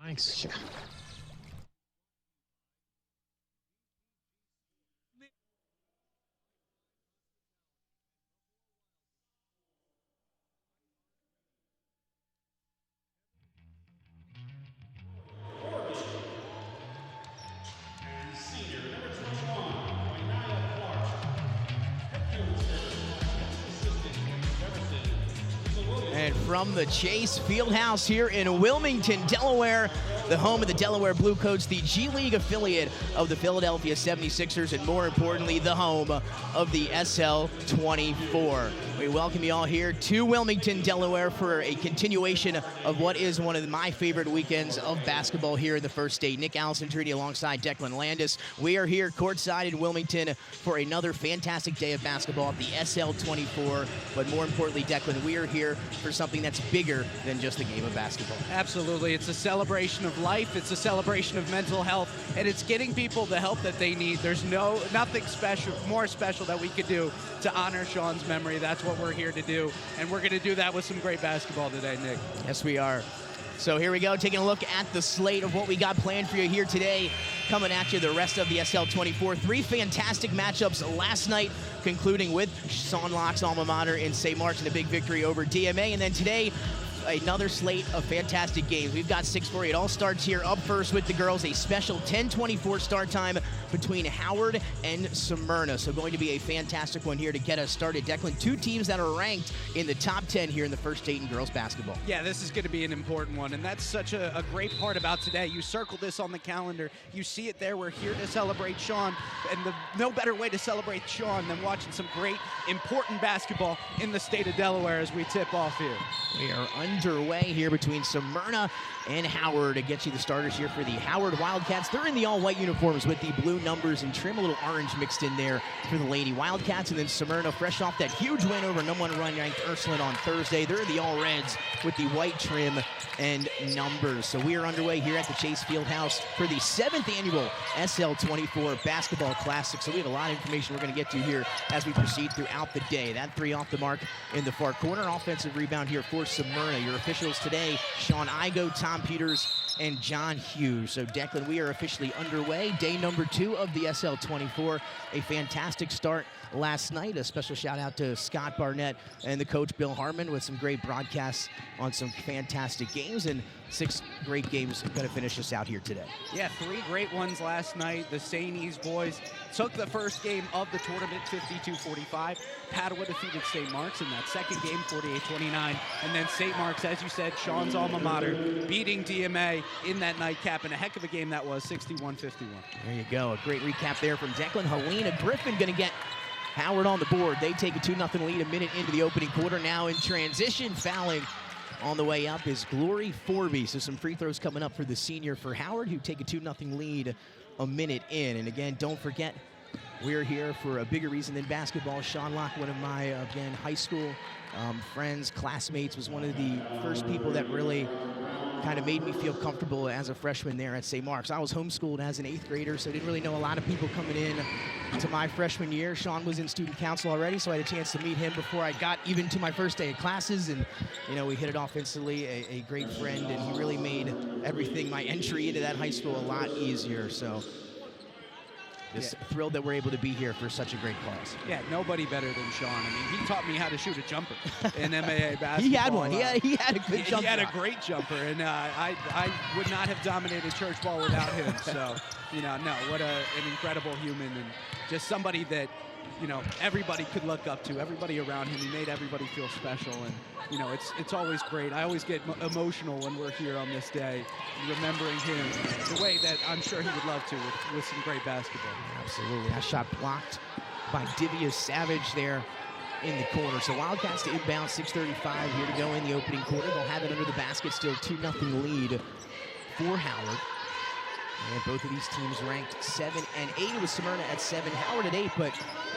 Thanks. And from the Chase Fieldhouse here in Wilmington, Delaware, the home of the Delaware Bluecoats, the G League affiliate of the Philadelphia 76ers, and more importantly, the home of the SL24. We welcome you all here to Wilmington, Delaware for a continuation of what is one of my favorite weekends of basketball here in the First State. Nick Allison-Trini alongside Declan Landis. We are here courtside in Wilmington for another fantastic day of basketball at the SL24. But more importantly, Declan, we are here for something that's bigger than just a game of basketball. Absolutely. It's a celebration of life. It's a celebration of mental health. And it's getting people the help that they need. There's nothing special, more special that we could do to honor Sean's memory. That's what we're here to do. And we're going to do that with some great basketball today, Nick. Yes, we are. So here we go, taking a look at the slate of what we got planned for you here today. Coming at you, the rest of the SL24. 3 fantastic matchups last night, concluding with Sean Locke's alma mater in St. Mark's in a big victory over DMA. And then today, another slate of fantastic games. We've got 6 for you. It all starts here up first with the girls. A special 10:24 start time between Howard and Smyrna. So going to be a fantastic one here to get us started. Declan, 2 teams that are ranked in the top 10 here in the First State in girls basketball. Yeah, this is going to be an important one, and that's such a great part about today. You circle this on the calendar. You see it there. We're here to celebrate Sean, and no better way to celebrate Sean than watching some great, important basketball in the state of Delaware as we tip off here. We are underway here between Smyrna and Howard to get you the starters here for the Howard Wildcats. They're in the all-white uniforms with the blue numbers and trim, a little orange mixed in there for the Lady Wildcats. And then Smyrna, fresh off that huge win over #1 ranked Ursuline on Thursday. They're the all-reds with the white trim and numbers. So we are underway here at the Chase Fieldhouse for the 7th annual SL24 Basketball Classic. So we have a lot of information we're going to get to here as we proceed throughout the day. That 3 off the mark in the far corner. Offensive rebound here for Smyrna. Your officials today, Sean Igo, Tom Peters, and John Hughes. So Declan, we are officially underway. Day number 2 of the SL24. A fantastic start last night. A special shout out to Scott Barnett and the coach Bill Harmon with some great broadcasts on some fantastic games, and 6 great games going to finish us out here today. Yeah, 3 great ones last night. The St. E's boys took the first game of the tournament 52-45. Padua defeated St. Mark's in that second game 48-29. And then St. Mark's, as you said, Sean's alma mater, beating DMA in that nightcap, and a heck of a game that was, 61-51. There you go. A great recap there from Declan. Helena Griffin going to get Howard on the board. They take a 2-0 lead a minute into the opening quarter. Now in transition, fouling on the way up is Glory Forby. So some free throws coming up for the senior for Howard, who take a 2-0 lead a minute in. And again, don't forget, we're here for a bigger reason than basketball. Sean Locke, one of my, again, high school friends, classmates, was one of the first people that really kind of made me feel comfortable as a freshman there at St. Mark's. I was homeschooled as an 8th grader, so I didn't really know a lot of people coming in to my freshman year. Sean was in student council already, so I had a chance to meet him before I got even to my first day of classes, and we hit it off instantly. A great friend, and he really made everything, my entry into that high school, a lot easier. So just thrilled that we're able to be here for such a great cause. Yeah, nobody better than Sean. I mean, he taught me how to shoot a jumper in MAA basketball. He had one. He had a good jumper. He had a great jumper, and I would not have dominated church ball without him. So, no, what an incredible human, and just somebody that, everybody could look up to, everybody around him. He made everybody feel special, and, it's always great. I always get emotional when we're here on this day, remembering him the way that I'm sure he would love to with some great basketball. Absolutely. That shot blocked by Divya Savage there in the corner. So Wildcats to inbound, 6:35 here to go in the opening quarter. They'll have it under the basket, still 2-0 lead for Howard. And both of these teams ranked 7 and 8 with Smyrna at 7, Howard at 8. But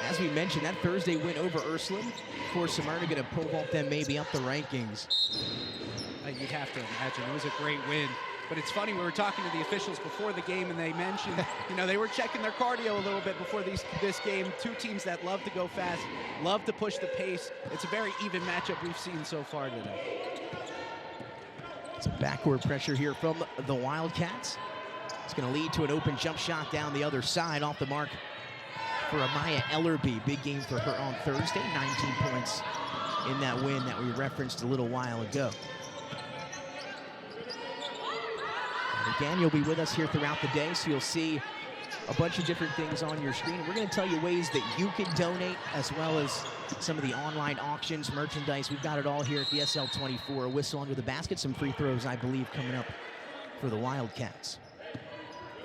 as we mentioned, that Thursday win over Ursuline for Smyrna going to pole vault them maybe up the rankings. You'd have to imagine. It was a great win. But it's funny, we were talking to the officials before the game, and they mentioned, they were checking their cardio a little bit before this game. 2 teams that love to go fast, love to push the pace. It's a very even matchup we've seen so far today. Some backcourt pressure here from the Wildcats. It's going to lead to an open jump shot down the other side, off the mark for Amaya Ellerby. Big game for her on Thursday, 19 points in that win that we referenced a little while ago. And again, you'll be with us here throughout the day, so you'll see a bunch of different things on your screen. We're going to tell you ways that you can donate, as well as some of the online auctions, merchandise. We've got it all here at the SL24. A whistle under the basket, some free throws, I believe, coming up for the Wildcats.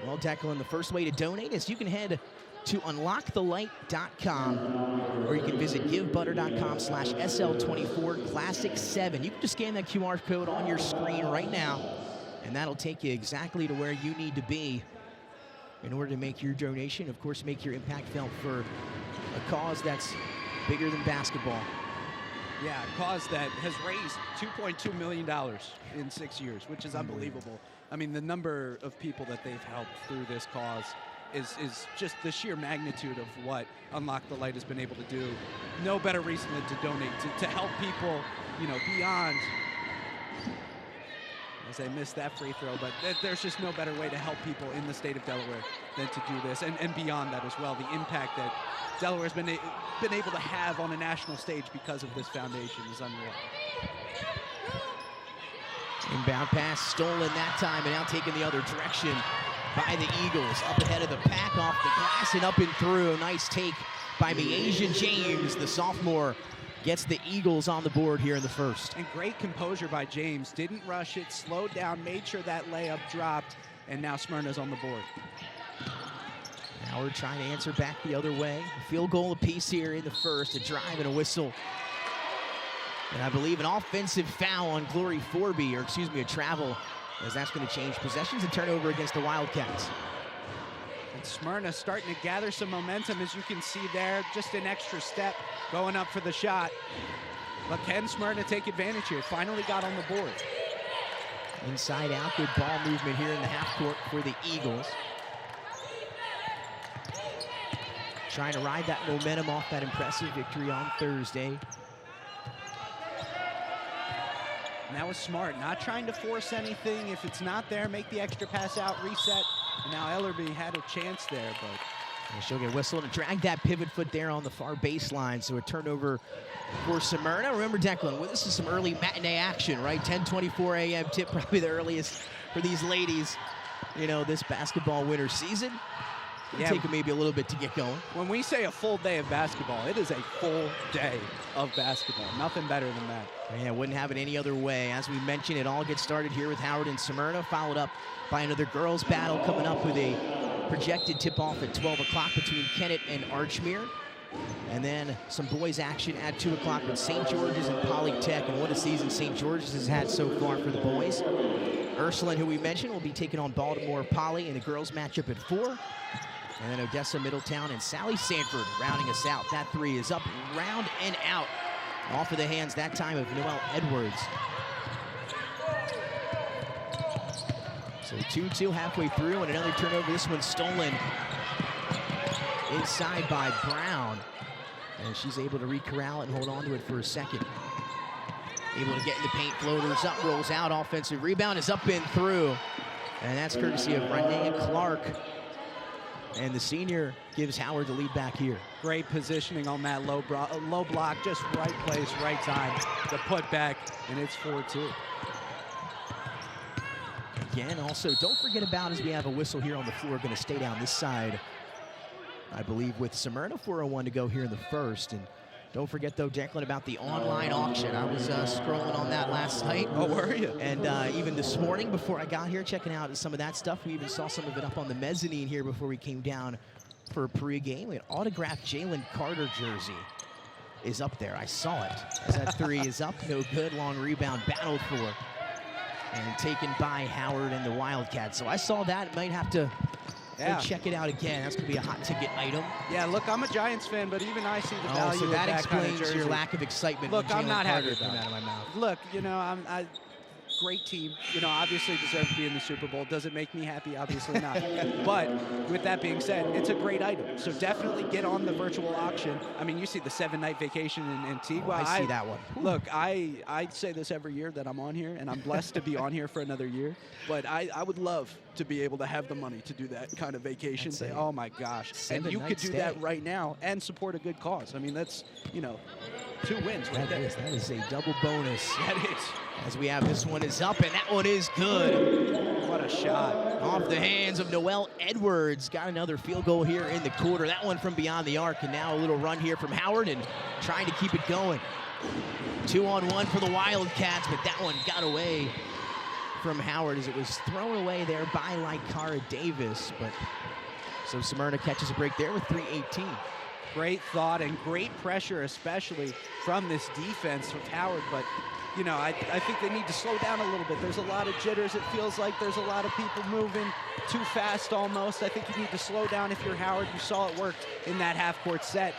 Well, Declan, the first way to donate is you can head to unlockthelight.com, or you can visit givebutter.com/SL24Classic7. You can just scan that QR code on your screen right now, and that'll take you exactly to where you need to be in order to make your donation. Of course, make your impact felt for a cause that's bigger than basketball. Yeah, a cause that has raised $2.2 million in 6 years, which is unbelievable. I mean, the number of people that they've helped through this cause is just the sheer magnitude of what Unlock the Light has been able to do. No better reason than to donate, to help people, you know, beyond, as I missed that free throw, but there's just no better way to help people in the state of Delaware than to do this, and beyond that as well. The impact that Delaware's been able to have on a national stage because of this foundation is unreal. Inbound pass stolen that time, and now taken the other direction by the Eagles. Up ahead of the pack, off the glass and up and through. Nice take by Miasia James. The sophomore gets the Eagles on the board here in the first. And great composure by James. Didn't rush it, slowed down, made sure that layup dropped, and now Smyrna's on the board. Now we're trying to answer back the other way. A field goal apiece here in the first. A drive and a whistle. And I believe an offensive foul on Glory Forby, or excuse me, a travel, as that's going to change possessions and turnover against the Wildcats. And Smyrna starting to gather some momentum, as you can see there. Just an extra step going up for the shot. But can Smyrna take advantage here? Finally got on the board. Inside out, good ball movement here in the half court for the Eagles. Trying to ride that momentum off that impressive victory on Thursday. And that was smart, not trying to force anything. If it's not there, make the extra pass out, reset. And now Ellerby had a chance there, but she'll get whistled and drag that pivot foot there on the far baseline. So a turnover for Smyrna. Remember, Declan, well, this is some early matinee action, right? 10:24 a.m. tip, probably the earliest for these ladies, you know, this basketball winter season. It'll take them maybe a little bit to get going. When we say a full day of basketball, it is a full day of basketball. Nothing better than that. Yeah, wouldn't have it any other way. As we mentioned, it all gets started here with Howard and Smyrna, followed up by another girls' battle coming up with a projected tip-off at 12 o'clock between Kennett and Archmere. And then some boys' action at 2 o'clock with St. George's and Polytech. And what a season St. George's has had so far for the boys. Ursuline, who we mentioned, will be taking on Baltimore Poly in the girls' matchup at 4. And then Odessa, Middletown, and Sally Sanford rounding us out. That three is up, round and out. Off of the hands that time of Noelle Edwards. So 2-2 halfway through, and another turnover. This one's stolen inside by Brown. And she's able to re-corral it and hold on to it for a second. Able to get in the paint, floaters up, rolls out, offensive rebound is up and through. And that's courtesy of Renee Clark. And the senior gives Howard the lead back here. Great positioning on that low block, just right place, right time. The put back, and it's 4-2. Again, also, don't forget about, as we have a whistle here on the floor, going to stay down this side, I believe, with Smyrna. 4:01 to go here in the first. And don't forget, though, Declan, about the online auction. I was scrolling on that last night. Oh, were you? And even this morning before I got here, checking out some of that stuff. We even saw some of it up on the mezzanine here before we came down for a pregame. An autographed Jalen Carter jersey is up there. I saw it. As that three is up, no good. Long rebound battled for and taken by Howard and the Wildcats. So I saw that. Might have to go check it out again. That's going to be a hot ticket item. Yeah, look, I'm a Giants fan, but even I see the value so that of that explains kind of jersey. your lack of excitement. Look, when I'm not happy came about out of my mouth. Look, you know, great team. You know, obviously deserve to be in the Super Bowl. Does it make me happy? Obviously not. But with that being said, it's a great item. So definitely get on the virtual auction. I mean, you see the 7-night vacation in Antigua. Oh, I see that one. Look, I say this every year that I'm on here, and I'm blessed to be on here for another year. But I would love to be able to have the money to do that kind of vacation. Say, oh my gosh. And you could do that right now and support a good cause. I mean, that's, you know, 2 wins right there. That is a double bonus. That is. As we have this one is up, and that one is good. What a shot. Off the hands of Noel Edwards. Got another field goal here in the quarter. That one from beyond the arc, and now a little run here from Howard and trying to keep it going. 2-on-1 for the Wildcats, but that one got away from Howard as it was thrown away there by Lycara Davis. But so Smyrna catches a break there with 3:18. Great thought and great pressure, especially from this defense with Howard. But, you know, I think they need to slow down a little bit. There's a lot of jitters. It feels like there's a lot of people moving too fast almost. I think you need to slow down if you're Howard. You saw it worked in that half-court set.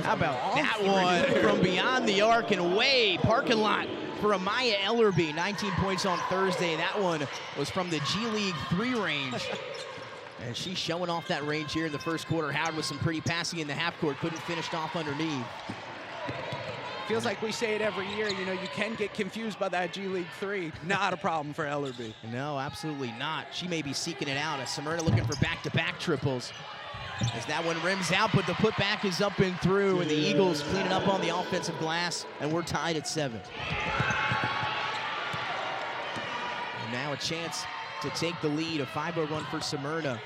How about that one from beyond the arc and away? Parking lot for Amaya Ellerby. 19 points on Thursday. That one was from the G League 3 range. And she's showing off that range here in the first quarter. Howard with some pretty passing in the half court. Couldn't finish off underneath. Feels like we say it every year, you know, you can get confused by that G League 3. Not a problem for Ellerby. No, absolutely not. She may be seeking it out. As Smyrna looking for back-to-back triples. As that one rims out, but the putback is up and through, and the Eagles cleaning up on the offensive glass, and we're tied at 7. And now a chance to take the lead, a 5-0 run for Smyrna.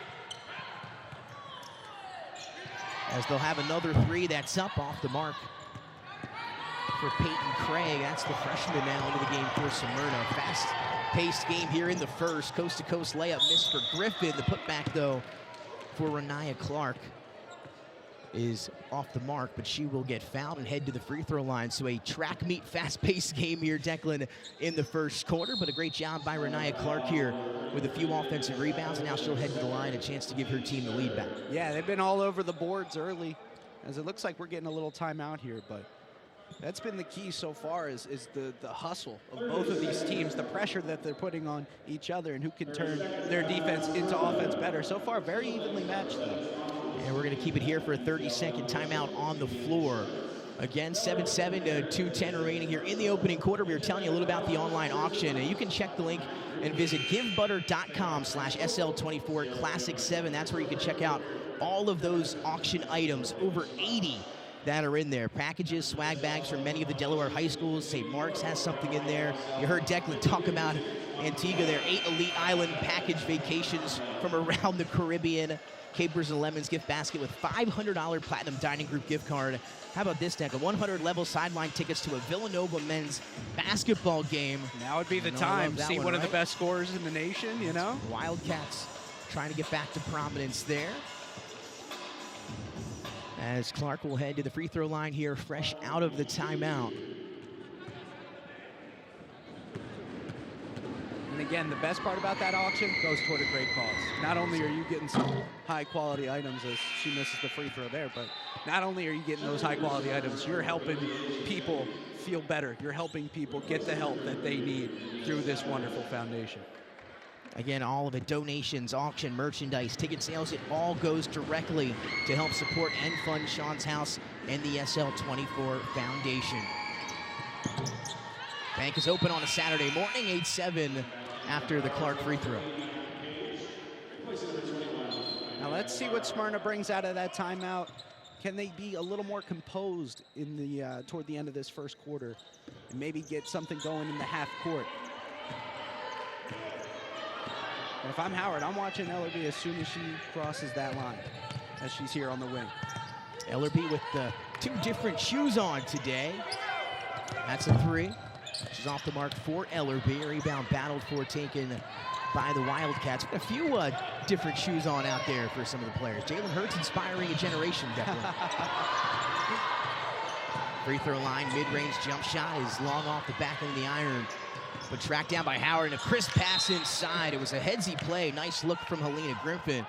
As they'll have another 3 that's up off the mark for Peyton Craig. That's the freshman now into the game for Smyrna. Fast-paced game here in the first. Coast-to-coast layup missed for Griffin. The putback, though, for Renaya Clark is off the mark, but she will get fouled and head to the free throw line. So a track meet, fast-paced game here, Declan, in the first quarter, but a great job by Renaya Clark here with a few offensive rebounds, and now she'll head to the line, a chance to give her team the lead back. Yeah, they've been all over the boards early, as it looks like we're getting a little timeout here, but that's been the key so far is the hustle of both of these teams, the pressure that they're putting on each other, and who can turn their defense into offense better. So far, very evenly matched, though. And we're going to keep it here for a 30-second timeout on the floor. Again, 7-7 to 2:10 remaining here in the opening quarter. We were telling you a little about the online auction. You can check the link and visit givebutter.com/SL24 Classic 7. That's where you can check out all of those auction items, over 80 that are in there. Packages, swag bags from many of the Delaware high schools. St. Mark's has something in there. You heard Declan talk about Antigua there. 8 Elite Island package vacations from around the Caribbean. Capers and Lemons gift basket with $500 Platinum Dining Group gift card. How about this, Declan? 100 level sideline tickets to a Villanova men's basketball game. Now would be the time. See one of the best scorers in the nation, you know? Wildcats trying to get back to prominence there. As Clark will head to the free throw line here, fresh out of the timeout. And again, the best part about that auction goes toward a great cause. Not only are you getting some high-quality items, as she misses the free throw there, but not only are you getting those high-quality items, you're helping people feel better. You're helping people get the help that they need through this wonderful foundation. Again, all of it, donations, auction, merchandise, ticket sales, it all goes directly to help support and fund Sean's House and the SL24 Foundation. Bank is open on a Saturday morning, 8-7 after the Clark free throw. Now let's see what Smyrna brings out of that timeout. Can they be a little more composed in the toward the end of this first quarter and maybe get something going in the half court? And if I'm Howard, I'm watching Ellerby as soon as she crosses that line, as she's here on the wing. Ellerby with 2 different shoes on today. That's a 3. She's off the mark for Ellerby. Rebound battled for, taken by the Wildcats. A few different shoes on out there for some of the players. Jalen Hurts inspiring a generation, definitely. Free throw line, mid-range jump shot is long off the back of the iron, but tracked down by Howard, and a crisp pass inside. It was a headsy play. Nice look from Helena Griffin.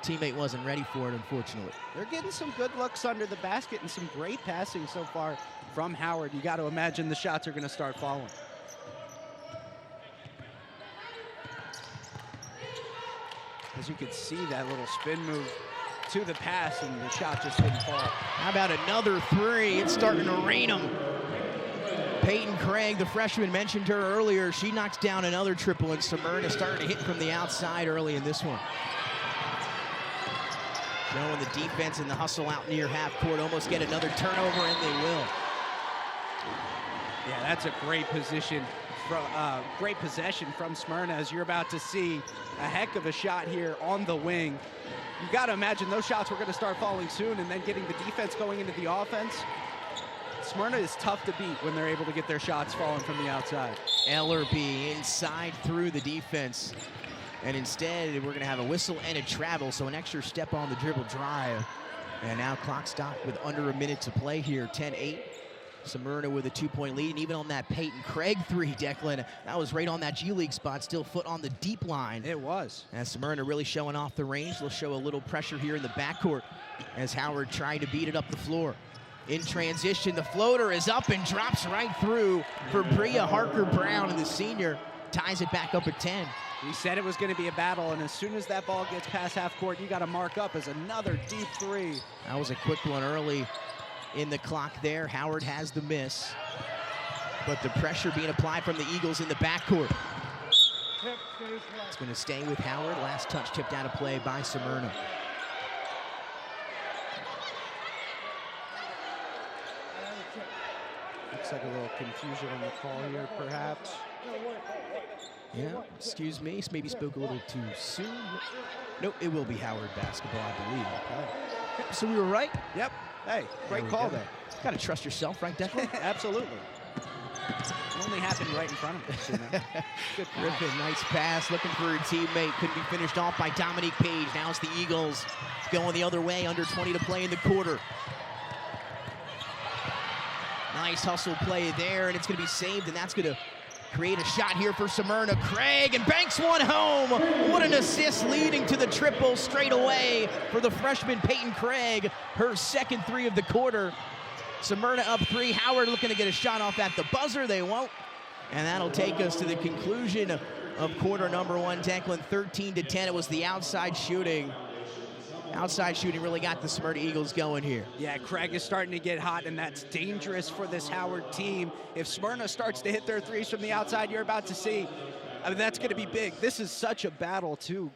Teammate wasn't ready for it, unfortunately. They're getting some good looks under the basket and some great passing so far from Howard. You got to imagine the shots are going to start falling. As you could see, that little spin move to the pass, and the shot just didn't fall. How about another three? It's starting to rain them. Peyton Craig, the freshman, mentioned her earlier. She knocks down another triple, and Smyrna starting to hit from the outside early in this one. Showing the defense and the hustle out near half court. Almost get another turnover, and they will. Yeah, that's a great position. Great possession from Smyrna, as you're about to see a heck of a shot here on the wing. You got to imagine those shots were going to start falling soon, and then getting the defense going into the offense. Smyrna is tough to beat when they're able to get their shots falling from the outside. Ellerby inside through the defense. And instead, we're going to have a whistle and a travel, so an extra step on the dribble drive. And now clock stopped with under a minute to play here, 10-8. Smyrna with a 2-point lead, and even on that Peyton Craig three, Declan, that was right on that G League spot, still foot on the deep line. It was. And Smyrna really showing off the range. They'll show a little pressure here in the backcourt as Howard tried to beat it up the floor. In transition, the floater is up and drops right through for Bria Harker-Brown, and the senior ties it back up at 10. We said it was going to be a battle, and as soon as that ball gets past half court, you got to mark up as another deep three. That was a quick one early in the clock there. Howard has the miss, but the pressure being applied from the Eagles in the backcourt. It's going to stay with Howard. Last touch tipped out of play by Smyrna. Looks like a little confusion on the call here, perhaps. Yeah, excuse me, maybe spoke a little too soon. Nope, it will be Howard basketball, I believe. Okay. So we were right? Yep. Hey, great call there. Got to trust yourself, right, Declan? Absolutely. It only happened right in front of us, you know? Good pass. Griffin, nice pass, looking for her teammate. Couldn't be finished off by Dominique Page. Now it's the Eagles going the other way, under 20 to play in the quarter. Nice hustle play there, and it's going to be saved, and that's going to create a shot here for Smyrna. Craig, and banks one home. What an assist, leading to the triple straight away for the freshman Peyton Craig. Her second three of the quarter. Smyrna up three. Howard looking to get a shot off at the buzzer. They won't. And that'll take us to the conclusion of quarter number one. Declan, 13-10. It was the outside shooting. Outside shooting really got the Smyrna Eagles going here. Yeah, Craig is starting to get hot, and that's dangerous for this Howard team. If Smyrna starts to hit their threes from the outside, you're about to see, I mean, that's going to be big. This is such a battle, too.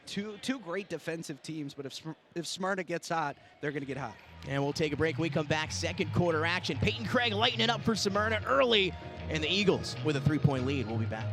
Two great defensive teams, but if Smyrna gets hot, they're going to get hot. And we'll take a break. We come back, second quarter action. Peyton Craig lighting it up for Smyrna early, and the Eagles with a 3-point lead. We'll be back.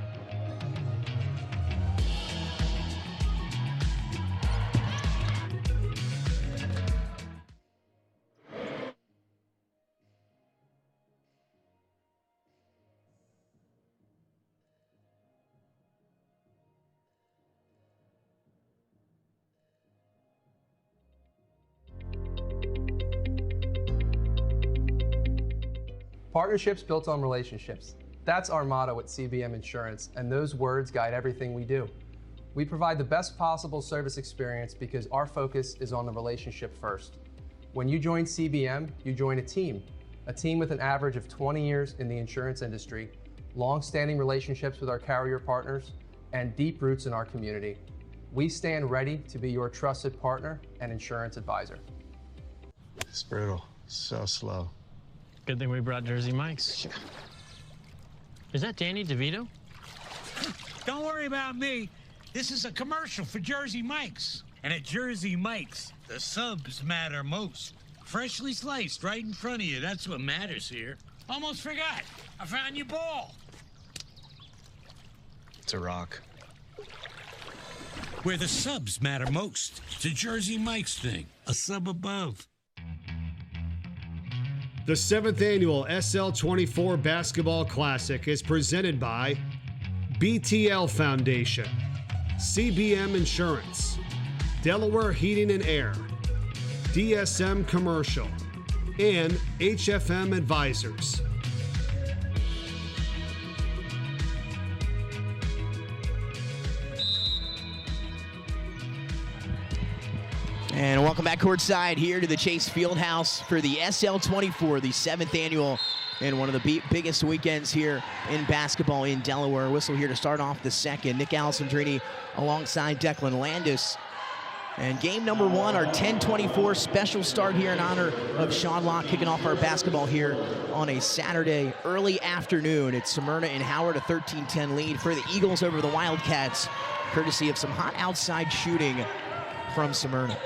Partnerships built on relationships. That's our motto at CBM Insurance, and those words guide everything we do. We provide the best possible service experience because our focus is on the relationship first. When you join CBM, you join a team with an average of 20 years in the insurance industry, long-standing relationships with our carrier partners, and deep roots in our community. We stand ready to be your trusted partner and insurance advisor. It's brutal, so slow. Good thing we brought Jersey Mike's. Is that Danny DeVito? Don't worry about me. This is a commercial for Jersey Mike's. And at Jersey Mike's, the subs matter most. Freshly sliced right in front of you. That's what matters here. Almost forgot. I found your ball. It's a rock. Where the subs matter most. It's a Jersey Mike's thing. A sub above. The 7th annual SL24 Basketball Classic is presented by BTL Foundation, CBM Insurance, Delaware Heating and Air, DSM Commercial, and HFM Advisors. And welcome back courtside here to the Chase Fieldhouse for the SL24, the 7th annual in one of the biggest weekends here in basketball in Delaware. Whistle here to start off the second. Nick Alessandrini alongside Declan Landis. And game number one, our 10-24 special start here in honor of Sean Locke, kicking off our basketball here on a Saturday early afternoon. It's Smyrna and Howard, a 13-10 lead for the Eagles over the Wildcats, courtesy of some hot outside shooting from Smyrna.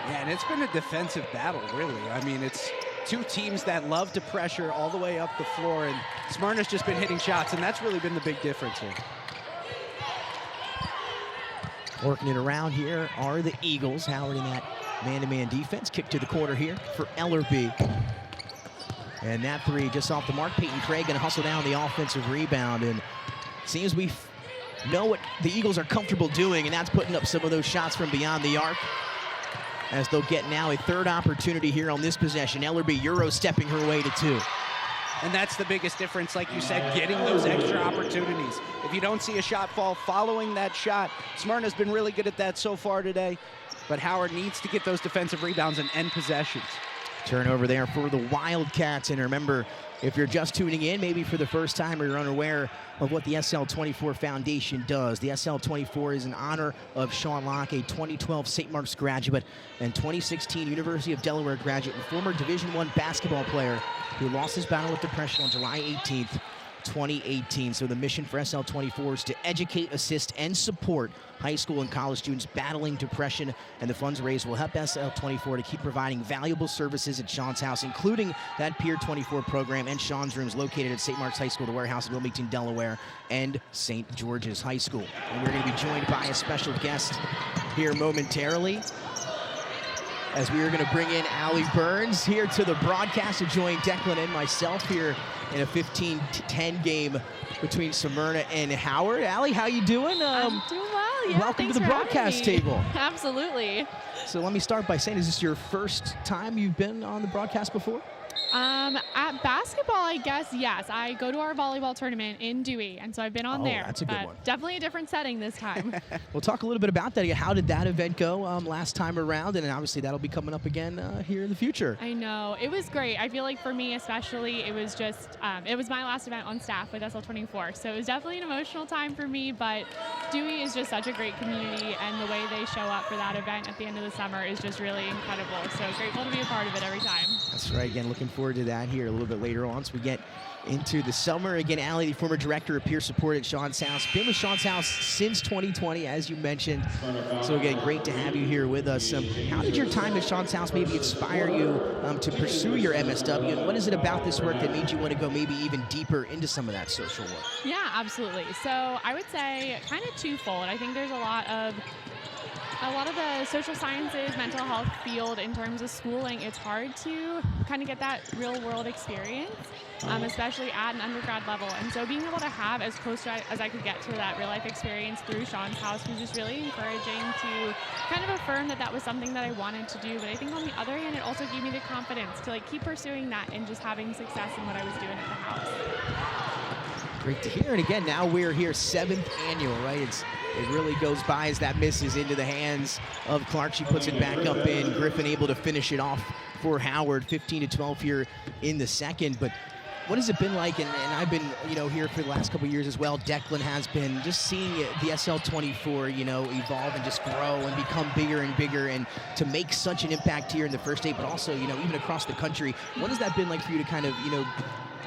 Yeah, and it's been a defensive battle, really. I mean, it's two teams that love to pressure all the way up the floor, and Smyrna's just been hitting shots, and that's really been the big difference here. Working it around here are the Eagles. Howard in that man-to-man defense. Kick to the corner here for Ellerby. And that three just off the mark. Peyton Craig going to hustle down the offensive rebound, and seems we know what the Eagles are comfortable doing, and that's putting up some of those shots from beyond the arc, as they'll get now a third opportunity here on this possession. Ellerby Euro stepping her way to two. And that's the biggest difference, like you said, getting those extra opportunities. If you don't see a shot fall following that shot, Smyrna's been really good at that so far today, but Howard needs to get those defensive rebounds and end possessions. Turnover there for the Wildcats. And remember, if you're just tuning in, maybe for the first time, or you're unaware of what the SL24 Foundation does. The SL24 is in honor of Sean Locke, a 2012 St. Mark's graduate and 2016 University of Delaware graduate and former Division I basketball player who lost his battle with depression on July 18th, 2018. So the mission for SL24 is to educate, assist, and support high school and college students battling depression, and the funds raised will help SL24 to keep providing valuable services at Sean's house, including that Peer 24 program and Sean's rooms located at St. Mark's High School, the warehouse in Wilmington, Delaware, and St. George's High School. And we're going to be joined by a special guest here momentarily, as we are going to bring in Allie Burns here to the broadcast to join Declan and myself here in a 15-10 game between Smyrna and Howard. Allie, how you doing? I'm doing well, yeah. Welcome to the broadcast table. Absolutely. So let me start by saying, is this your first time you've been on the broadcast before? At basketball, I guess, yes. I go to our volleyball tournament in Dewey, and so I've been on there. That's a good one. Definitely a different setting this time. We'll talk a little bit about that. How did that event go last time around? And obviously that'll be coming up again here in the future. I know. It was great. I feel like for me especially, it was just, it was my last event on staff with SL24. So it was definitely an emotional time for me, but Dewey is just such a great community, and the way they show up for that event at the end of the summer is just really incredible. So grateful to be a part of it every time. That's right. Again, looking forward to that here a little bit later on, so we get into the summer. Again, Allie, the former director of peer support at Sean's house, been with Sean's house since 2020, as you mentioned. So again, great to have you here with us. How did your time at Sean's house maybe inspire you to pursue your MSW, and what is it about this work that made you want to go maybe even deeper into some of that social work? Yeah, absolutely. So I would say kind of twofold. I think there's a lot of the social sciences, mental health field in terms of schooling, it's hard to kind of get that real world experience, especially at an undergrad level. And so being able to have as close as I could get to that real life experience through Sean's house was just really encouraging to kind of affirm that that was something that I wanted to do. But I think on the other hand, it also gave me the confidence to keep pursuing that and just having success in what I was doing at the house. Great to hear. And again, now we're here, 7th annual, right? It really goes by as that misses into the hands of Clark. She puts it back up in. Griffin able to finish it off for Howard, 15-12 here in the second. But what has it been like? And I've been, here for the last couple of years as well. Declan has been just seeing the SL24, evolve and just grow and become bigger and bigger, and to make such an impact here in the first day, but also, even across the country. What has that been like for you to kind of,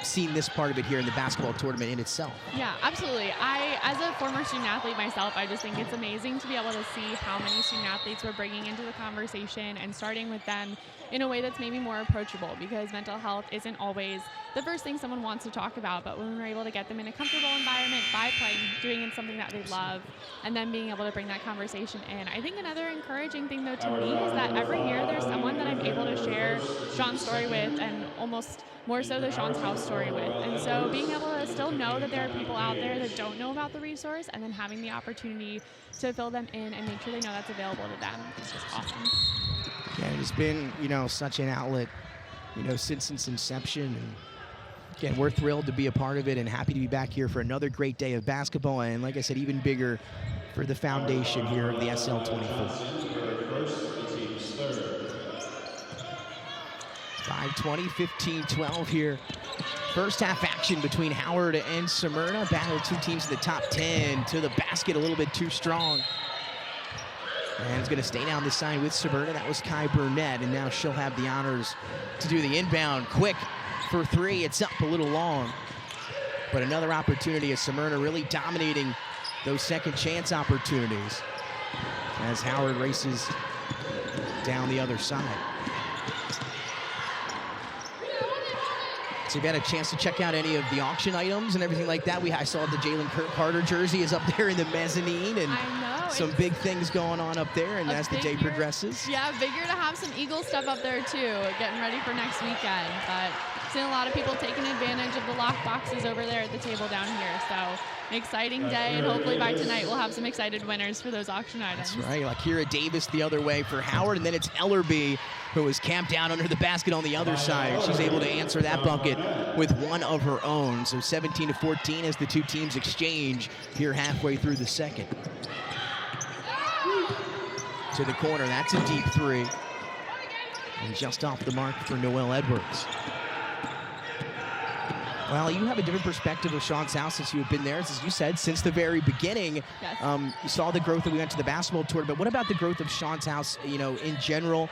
seen this part of it here in the basketball tournament in itself? Yeah, absolutely. As a former student athlete myself, I just think it's amazing to be able to see how many student athletes we're bringing into the conversation and starting with them in a way that's maybe more approachable, because mental health isn't always the first thing someone wants to talk about, but when we're able to get them in a comfortable environment by playing, doing it something that they love, and then being able to bring that conversation in. I think another encouraging thing though to me is that every year there's someone that I'm able to share Sean's story with, and almost more so the Sean's house story with. And so being able to still know that there are people out there that don't know about the resource, and then having the opportunity to fill them in and make sure they know that's available to them is just awesome. Yeah, it's been, such an outlet, since its inception. And again, we're thrilled to be a part of it and happy to be back here for another great day of basketball. And like I said, even bigger for the foundation here of the SL24. 5:20, 15-12 here. First half action between Howard and Smyrna. Battle two teams in the top 10 to the basket a little bit too strong. And it's going to stay down this side with Smyrna. That was Kai Burnett, and now she'll have the honors to do the inbound. Quick for three. It's up a little long. But another opportunity as Smyrna really dominating those second chance opportunities as Howard races down the other side. So you've had a chance to check out any of the auction items and everything like that. I saw the Jalen Carter jersey is up there in the mezzanine, and some big things going on up there, and as the day progresses. Yeah, bigger to have some Eagle stuff up there too, getting ready for next weekend. But seen a lot of people taking advantage of the lock boxes over there at the table down here. So an exciting day, and hopefully by tonight we'll have some excited winners for those auction items. That's right, like Kira Davis the other way for Howard, and then it's Ellerby who is camped down under the basket on the other side. She's able to answer that bucket with one of her own. So 17-14 as the two teams exchange here halfway through the second. To the corner, that's a deep three. And just off the mark for Noelle Edwards. Well, you have a different perspective of Sean's house since you have been there, as you said, since the very beginning. Yes. You saw the growth that we went to the basketball tour, but what about the growth of Sean's house, in general,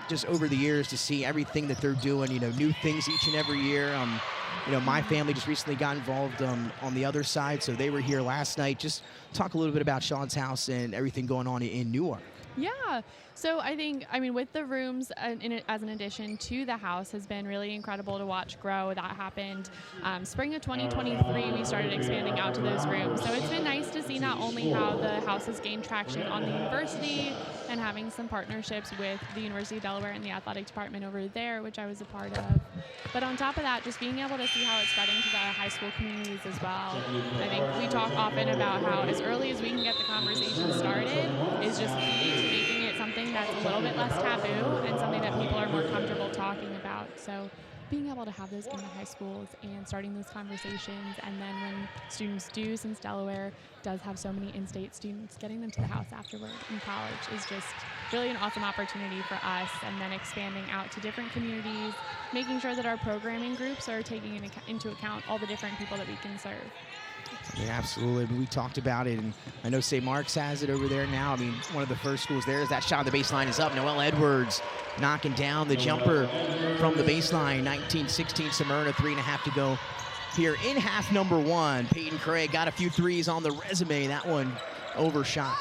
just over the years, to see everything that they're doing, new things each and every year. My family just recently got involved on the other side, so they were here last night. Just talk a little bit about Sean's house and everything going on in Newark. Yeah. So I think, with the rooms as an addition to the house has been really incredible to watch grow. That happened spring of 2023. We started expanding out to those rooms. So it's been nice to see not only how the house has gained traction on the university and having some partnerships with the University of Delaware and the athletic department over there, which I was a part of. But on top of that, just being able to see how it's spreading to the high school communities as well. I think we talk often about how as early as we can get the conversation started is just key to making it something that's a little bit less taboo and something that people are more comfortable talking about. So being able to have those in the high schools and starting those conversations, and then when students do, since Delaware does have so many in-state students, getting them to the house afterward in college is just really an awesome opportunity for us, and then expanding out to different communities, making sure that our programming groups are taking into account all the different people that we can serve. Yeah, absolutely. We talked about it, and I know St. Mark's has it over there now. One of the first schools there is that shot on the baseline is up. Noelle Edwards knocking down the jumper from the baseline. 19-16 Smyrna, 3.5 to go here in half number one. Peyton Craig got a few threes on the resume. That one overshot.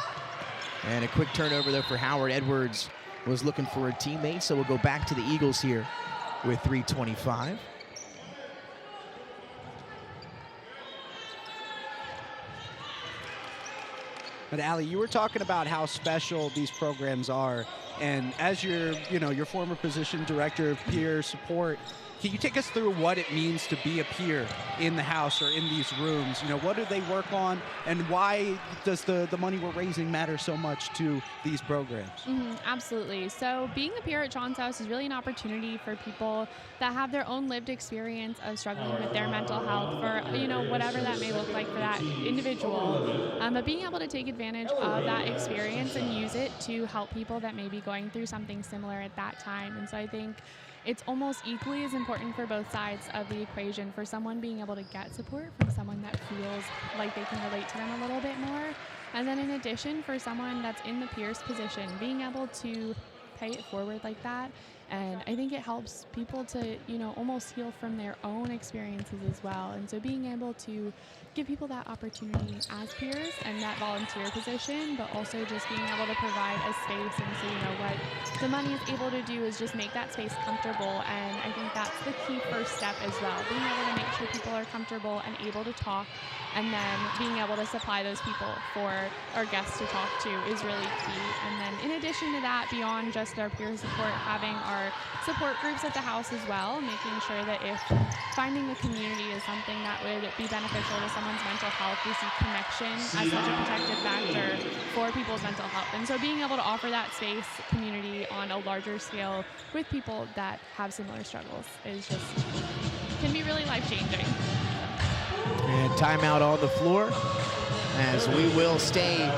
And a quick turnover, though, for Howard. Edwards was looking for a teammate, so we'll go back to the Eagles here with 3:25. But Allie, you were talking about how special these programs are, and as your former position director of peer support, can you take us through what it means to be a peer in the house or in these rooms? What do they work on, and why does the money we're raising matter so much to these programs? Absolutely. So being a peer at Sean's house is really an opportunity for people that have their own lived experience of struggling with their mental health for, whatever that may look like for that individual. But being able to take advantage of that experience and use it to help people that may be going through something similar at that time. And so I think it's almost equally as important for both sides of the equation, for someone being able to get support from someone that feels like they can relate to them a little bit more. And then in addition, for someone that's in the peer's position, being able to pay it forward like that. And I think it helps people to, almost heal from their own experiences as well. And so being able to give people that opportunity as peers and that volunteer position, but also just being able to provide a space. And so, what the money is able to do is just make that space comfortable. And I think that's the key first step as well. Being able to make sure people are comfortable and able to talk, and then being able to supply those people for our guests to talk to is really key. And then in addition to that, beyond just our peer support, having our support groups at the house as well, making sure that if finding a community is something that would be beneficial to someone's mental health, we see connection as such a protective factor for people's mental health. And so being able to offer that space, community on a larger scale with people that have similar struggles is just, can be really life-changing. And timeout on the floor, as we will stay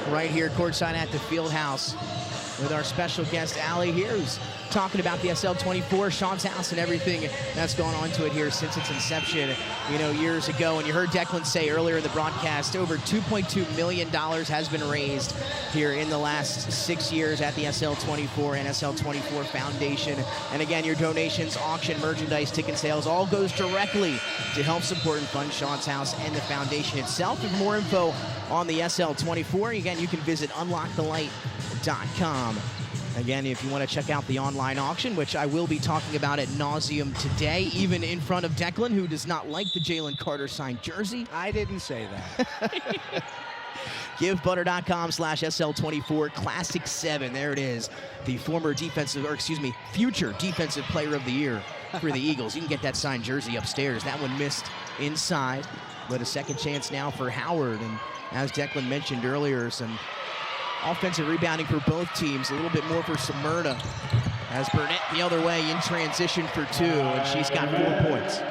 right here courtside at the field house with our special guest, Allie here, who's talking about the SL24, Sean's house, and everything that's gone on to it here since its inception, years ago. And you heard Declan say earlier in the broadcast, over $2.2 million has been raised here in the last 6 years at the SL24 and SL24 Foundation. And again, your donations, auction, merchandise, ticket sales, all goes directly to help support and fund Sean's house and the foundation itself. For more info on the SL24, again, you can visit unlockthelight.com. Again, if you want to check out the online auction, which I will be talking about at nauseum today, even in front of Declan, who does not like the Jalen Carter signed jersey. I didn't say that. GiveButter.com/SL24 Classic 7. There it is. The future defensive player of the year for the Eagles. You can get that signed jersey upstairs. That one missed inside, but a second chance now for Howard. And as Declan mentioned earlier, some offensive rebounding for both teams, a little bit more for Smyrna, as Burnett the other way in transition for 2, and she's got 4 points.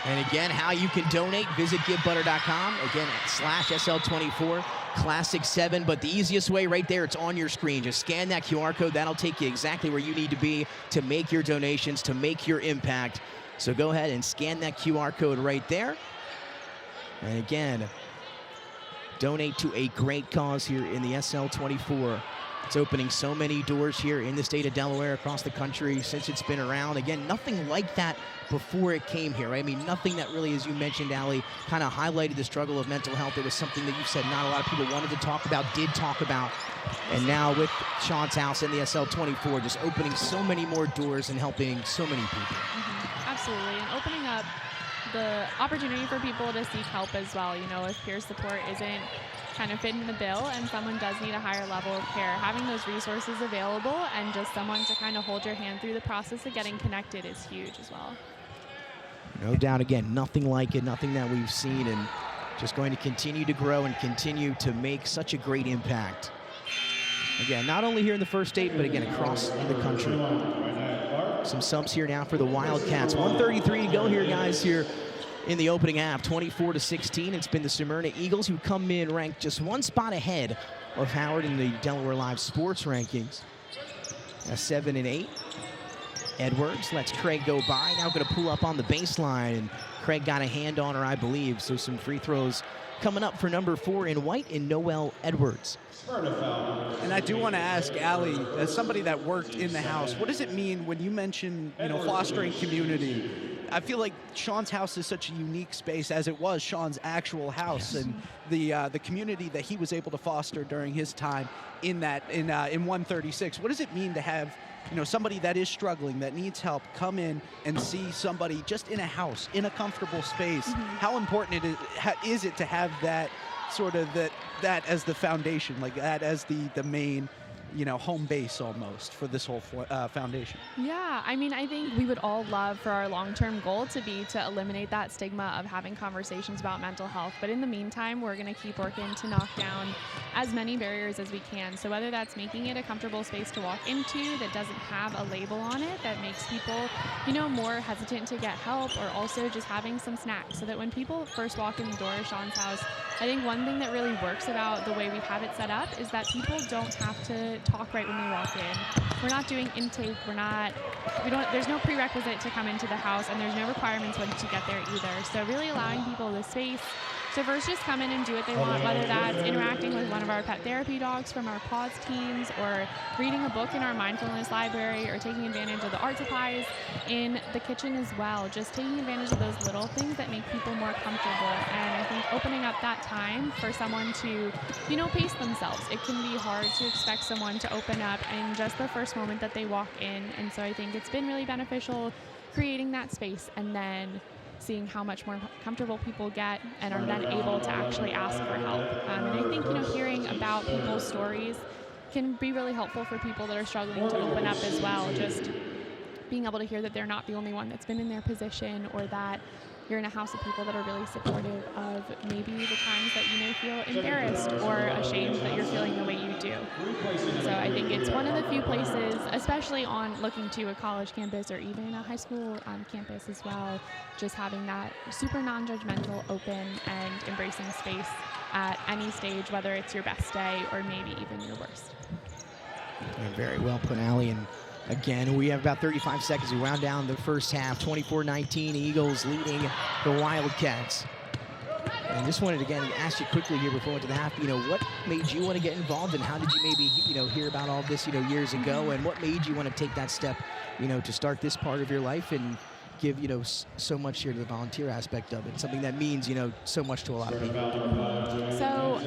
And again, how you can donate, visit GiveButter.com, again, /SL24 Classic 7, but the easiest way right there, it's on your screen. Just scan that QR code. That'll take you exactly where you need to be to make your donations, to make your impact. So go ahead and scan that QR code right there. And again, donate to a great cause here in the SL24. It's opening so many doors here in the state of Delaware, across the country, since it's been around. Again, nothing like that before it came here, right? I mean, nothing that really, as you mentioned, Allie, kind of highlighted the struggle of mental health. It was something that you said not a lot of people wanted to talk about, did talk about. And now with Sean's house and the SL24, just opening so many more doors and helping so many people. Absolutely, and opening up the opportunity for people to seek help as well. If peer support isn't kind of fitting the bill and someone does need a higher level of care, having those resources available and just someone to kind of hold your hand through the process of getting connected is huge as well. No doubt, again, nothing like it, nothing that we've seen, and just going to continue to grow and continue to make such a great impact. Again, not only here in the first state, but again, across the country. Some subs here now for the Wildcats. 1:33 to go here, guys, here in the opening half. 24-16. It's been the Smyrna Eagles who come in ranked just 1 spot ahead of Howard in the Delaware Live Sports rankings. 7 and 8. Edwards lets Craig go by. Now going to pull up on the baseline, and Craig got a hand on her, I believe. So some free throws coming up for number 4 in white in Noelle Edwards. And I do want to ask Allie, as somebody that worked in the house, what does it mean when you mention, fostering community? I feel like Sean's house is such a unique space, as it was Sean's actual house, and the community that he was able to foster during his time in that in 136. What does it mean to have somebody that is struggling, that needs help, come in and see somebody just in a house, in a comfortable space? How important is it to have that sort of that as the foundation, like that as the main home base almost for this whole foundation? Yeah, I mean, I think we would all love for our long-term goal to be to eliminate that stigma of having conversations about mental health. But in the meantime, we're going to keep working to knock down as many barriers as we can. So whether that's making it a comfortable space to walk into that doesn't have a label on it that makes people, more hesitant to get help, or also just having some snacks so that when people first walk in the door of Sean's house, I think one thing that really works about the way we have it set up is that people don't have to talk right when they walk in. We're not doing intake. There's no prerequisite to come into the house, and there's no requirements when to get there either. So really allowing people the space to first just come in and do what they want, whether that's interacting with one of our pet therapy dogs from our PAWS teams, or reading a book in our mindfulness library, or taking advantage of the art supplies in the kitchen as well. Just taking advantage of those little things that make people more comfortable. And I think opening up that time for someone to, pace themselves. It can be hard to expect someone to open up in just the first moment that they walk in. And so I think it's been really beneficial creating that space and then seeing how much more comfortable people get and are then able to actually ask for help. And I think, hearing about people's stories can be really helpful for people that are struggling to open up as well. Just being able to hear that they're not the only one that's been in their position, or that you're in a house of people that are really supportive of maybe the times that you may feel embarrassed or ashamed that you're feeling the way you do. So I think it's one of the few places, especially on looking to a college campus or even a high school campus as well, just having that super non-judgmental, open, and embracing space at any stage, whether it's your best day or maybe even your worst. Yeah, very well put, Allie. And again, we have about 35 seconds to round down the first half. 24-19, Eagles leading the Wildcats. And just wanted to, again, ask you quickly here before we went to the half, what made you want to get involved, and how did you maybe, hear about all this, years ago, and what made you want to take that step, to start this part of your life and give, so much here to the volunteer aspect of it, something that means, so much to a lot of people. So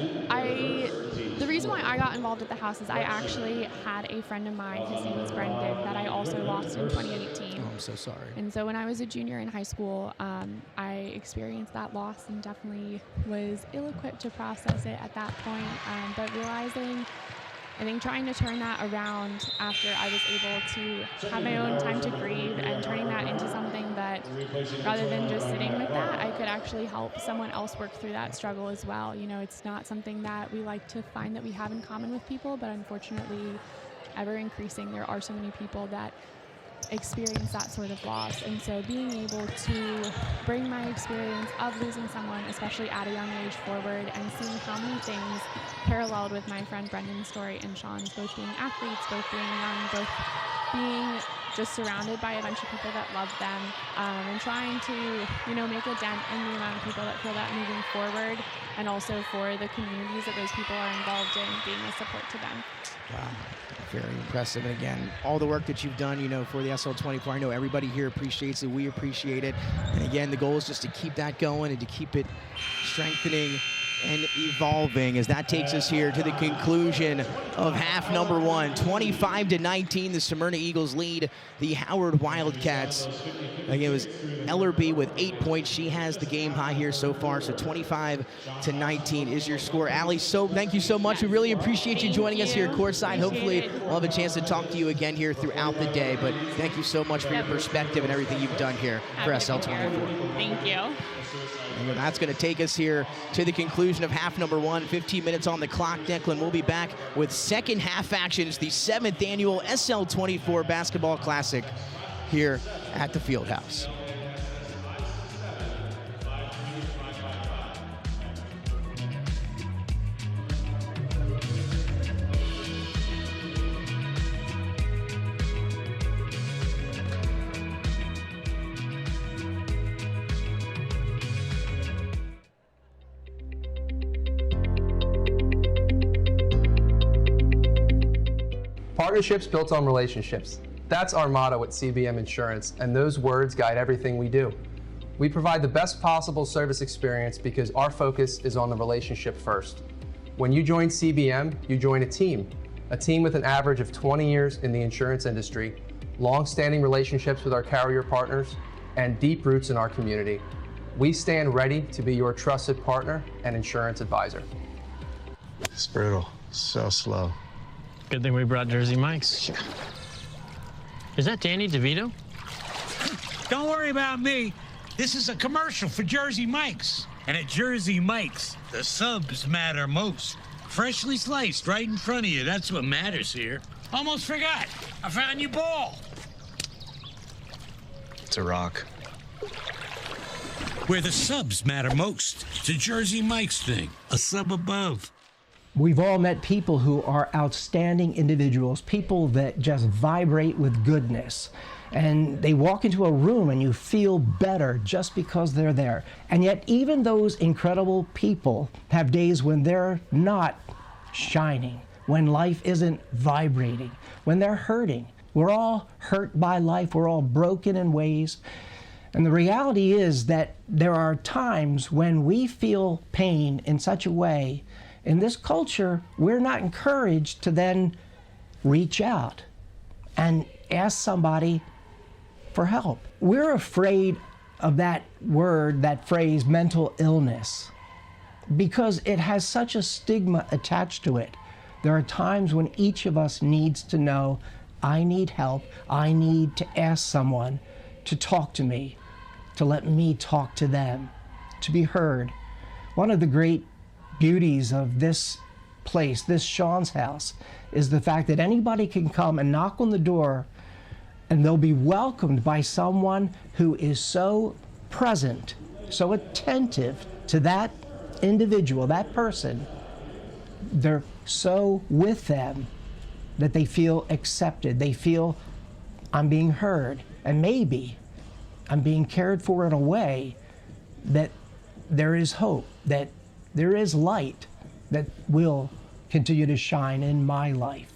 the reason why I got involved at the house is I actually had a friend of mine, his name is Brendan, that I also lost in 2018. Oh, I'm so sorry. And so when I was a junior in high school, I experienced that loss and definitely was ill-equipped to process it at that point. But realizing, I think trying to turn that around after I was able to have my own time to grieve and turning that into something that, rather than just sitting with that, I could actually help someone else work through that struggle as well. It's not something that we like to find that we have in common with people, but unfortunately, ever increasing, there are so many people that experience that sort of loss. And so being able to bring my experience of losing someone, especially at a young age, forward, and seeing how many things paralleled with my friend Brendan's story and Sean's, both being athletes, both being young, both being just surrounded by a bunch of people that love them, and trying to, make a dent in the amount of people that feel that moving forward, and also for the communities that those people are involved in, being a support to them. Wow. Very impressive. And again, all the work that you've done, for the SL24, I know everybody here appreciates it. We appreciate it. And again, the goal is just to keep that going and to keep it strengthening and evolving as that takes us here to the conclusion of half number one. 25-19, the Smyrna Eagles lead the Howard Wildcats. Again, it was Ellerby with 8 points. She has the game high here so far, so 25-19 is your score. Allie, so thank you so much. We really appreciate you joining us here courtside. Hopefully we'll have a chance to talk to you again here throughout the day, but thank you so much for your perspective and everything you've done here for SL24. Thank you. And that's going to take us here to the conclusion of half number one. 15 minutes on the clock. Declan, we'll be back with second half action. It's the 7th annual SL24 Basketball Classic here at the Fieldhouse. Partnerships built on relationships. That's our motto at CBM Insurance, and those words guide everything we do. We provide the best possible service experience because our focus is on the relationship first. When you join CBM, you join a team with an average of 20 years in the insurance industry, long-standing relationships with our carrier partners, and deep roots in our community. We stand ready to be your trusted partner and insurance advisor. It's brutal. So slow. Good thing we brought Jersey Mike's. Is that Danny DeVito? Don't worry about me. This is a commercial for Jersey Mike's. And at Jersey Mike's, the subs matter most. Freshly sliced right in front of you. That's what matters here. Almost forgot. I found your ball. It's a rock. Where the subs matter most. It's a Jersey Mike's thing. A sub above. We've all met people who are outstanding individuals, people that just vibrate with goodness. And they walk into a room and you feel better just because they're there. And yet even those incredible people have days when they're not shining, when life isn't vibrating, when they're hurting. We're all hurt by life. We're all broken in ways. And the reality is that there are times when we feel pain in such a way. In this culture, we're not encouraged to then reach out and ask somebody for help. We're afraid of that word, that phrase, mental illness, because it has such a stigma attached to it. There are times when each of us needs to know, I need help. I need to ask someone to talk to me, to let me talk to them, to be heard. One of the great beauties of this place, this Sean's house, is the fact that anybody can come and knock on the door and they'll be welcomed by someone who is so present, so attentive to that individual, that person. They're so with them that they feel accepted. They feel I'm being heard, and maybe I'm being cared for in a way that there is hope, that there is light that will continue to shine in my life.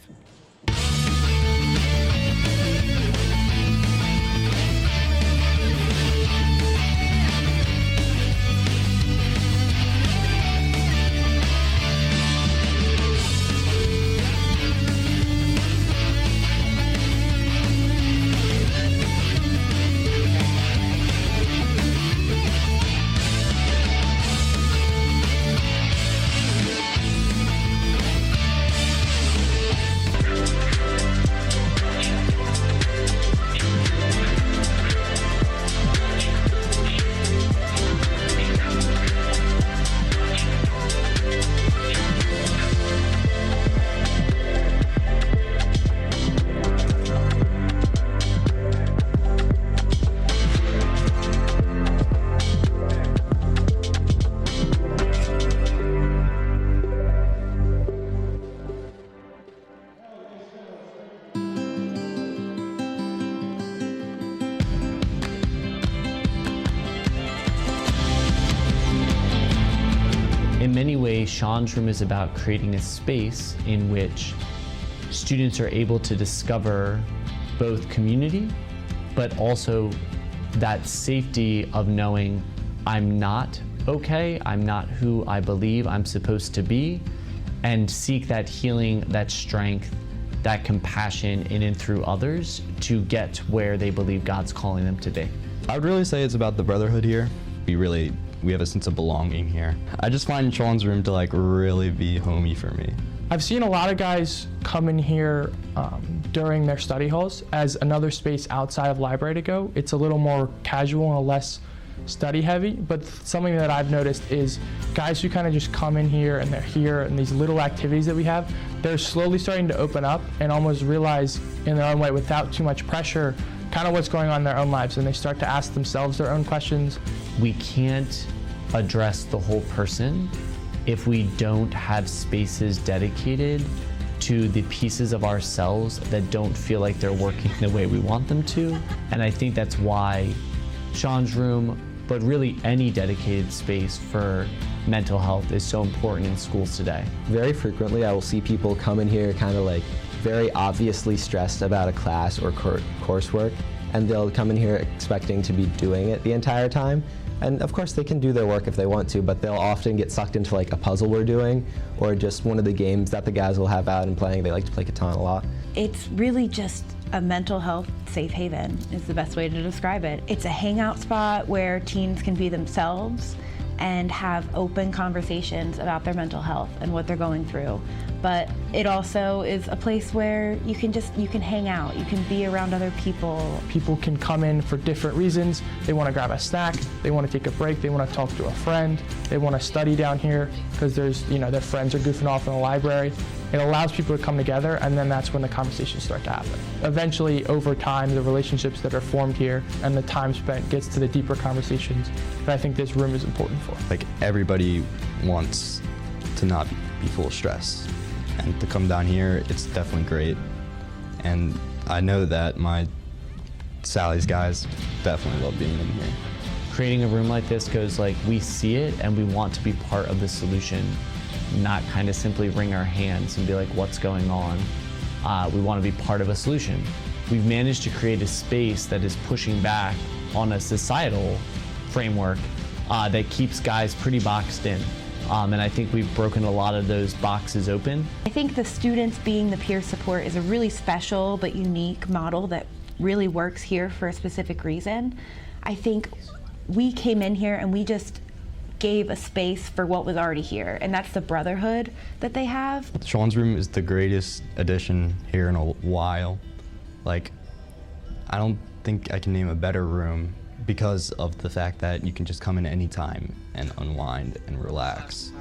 In many ways, Sean's Room is about creating a space in which students are able to discover both community, but also that safety of knowing I'm not okay, I'm not who I believe I'm supposed to be, and seek that healing, that strength, that compassion in and through others to get where they believe God's calling them to be. I would really say it's about the brotherhood here. We have a sense of belonging here. I just find Sean's Room to like really be homey for me. I've seen a lot of guys come in here during their study halls as another space outside of library to go. It's a little more casual and less study heavy, but something that I've noticed is guys who kind of just come in here and they're here and these little activities that we have, they're slowly starting to open up and almost realize in their own way without too much pressure kind of what's going on in their own lives, and they start to ask themselves their own questions. We can't address the whole person if we don't have spaces dedicated to the pieces of ourselves that don't feel like they're working the way we want them to. And I think that's why Sean's Room, but really any dedicated space for mental health is so important in schools today. Very frequently I will see people come in here kind of like very obviously stressed about a class or coursework, and they'll come in here expecting to be doing it the entire time. And of course they can do their work if they want to, but they'll often get sucked into like a puzzle we're doing or just one of the games that the guys will have out and playing. They like to play Catan a lot. It's really just a mental health safe haven is the best way to describe it. It's a hangout spot where teens can be themselves and have open conversations about their mental health and what they're going through. But it also is a place where you can hang out, you can be around other people. People can come in for different reasons. They want to grab a snack, they want to take a break, they want to talk to a friend, they want to study down here because there's, their friends are goofing off in the library. It allows people to come together, and then that's when the conversations start to happen. Eventually, over time, the relationships that are formed here and the time spent gets to the deeper conversations that I think this room is important for. Like everybody wants to not be full of stress, and to come down here, it's definitely great. And I know that my Sally's guys definitely love being in here. Creating a room like this goes like, we see it and we want to be part of the solution, not kind of simply wring our hands and be like, what's going on? We want to be part of a solution. We've managed to create a space that is pushing back on a societal framework that keeps guys pretty boxed in. And I think we've broken a lot of those boxes open. I think the students being the peer support is a really special but unique model that really works here for a specific reason. I think we came in here and we just gave a space for what was already here, and that's the brotherhood that they have. Sean's Room is the greatest addition here in a while. Like, I don't think I can name a better room because of the fact that you can just come in anytime and unwind and relax.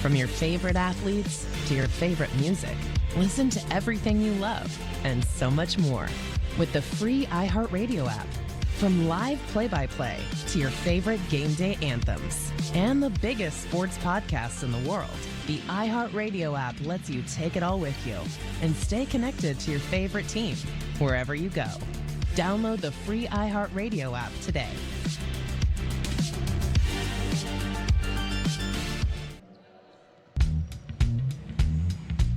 From your favorite athletes to your favorite music, listen to everything you love and so much more with the free iHeartRadio app. From live play-by-play to your favorite game day anthems and the biggest sports podcasts in the world, the iHeartRadio app lets you take it all with you and stay connected to your favorite team wherever you go. Download the free iHeartRadio app today.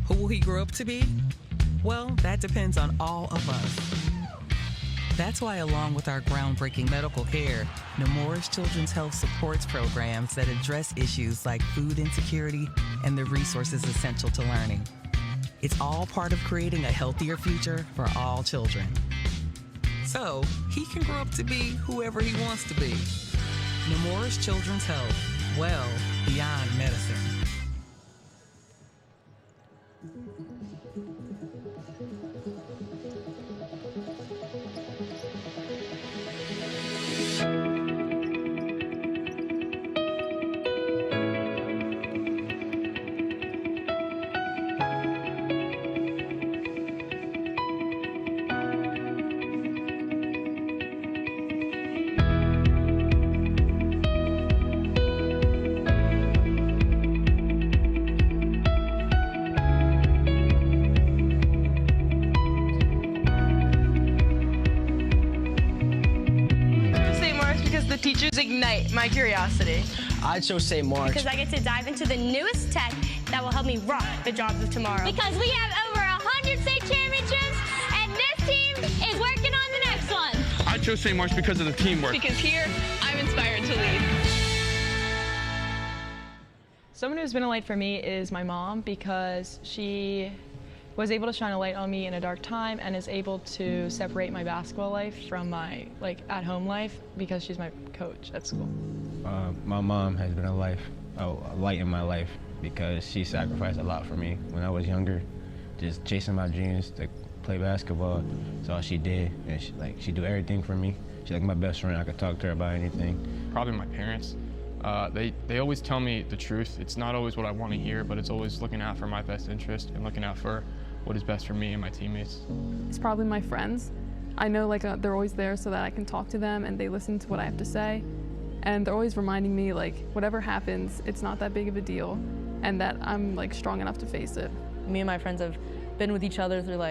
Who will he grow up to be? Well, that depends on all of us. That's why, along with our groundbreaking medical care, Nemours Children's Health supports programs that address issues like food insecurity and the resources essential to learning. It's all part of creating a healthier future for all children. So, he can grow up to be whoever he wants to be. Nemours Children's Health, well beyond medicine. Ignite my curiosity. I chose St. Mark's because I get to dive into the newest tech that will help me rock the jobs of tomorrow. Because we have over 100 state championships, and this team is working on the next one. I chose St. Mark's because of the teamwork. Because here, I'm inspired to lead. Someone who's been a light for me is my mom, because she was able to shine a light on me in a dark time and is able to separate my basketball life from my at-home life, because she's my coach at school. My mom has been a light in my life, because she sacrificed a lot for me when I was younger, just chasing my dreams to play basketball. That's all she did, and she do everything for me. She's like my best friend. I could talk to her about anything. Probably my parents. They always tell me the truth. It's not always what I want to hear, but it's always looking out for my best interest and looking out for what is best for me and my teammates. It's probably my friends. I know they're always there so that I can talk to them and they listen to what I have to say. And they're always reminding me whatever happens, it's not that big of a deal, and that I'm strong enough to face it. Me and my friends have been with each other through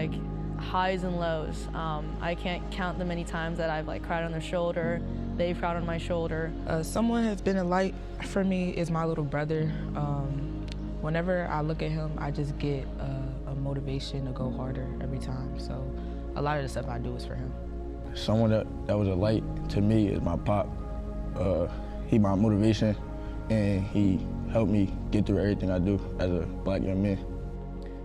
highs and lows. I can't count the many times that I've cried on their shoulder, they've cried on my shoulder. Someone has been a light for me is my little brother. Whenever I look at him, I just get a motivation to go harder every time. So a lot of the stuff I do is for him. Someone that was a light to me is my pop. He my motivation, and he helped me get through everything I do as a black young man.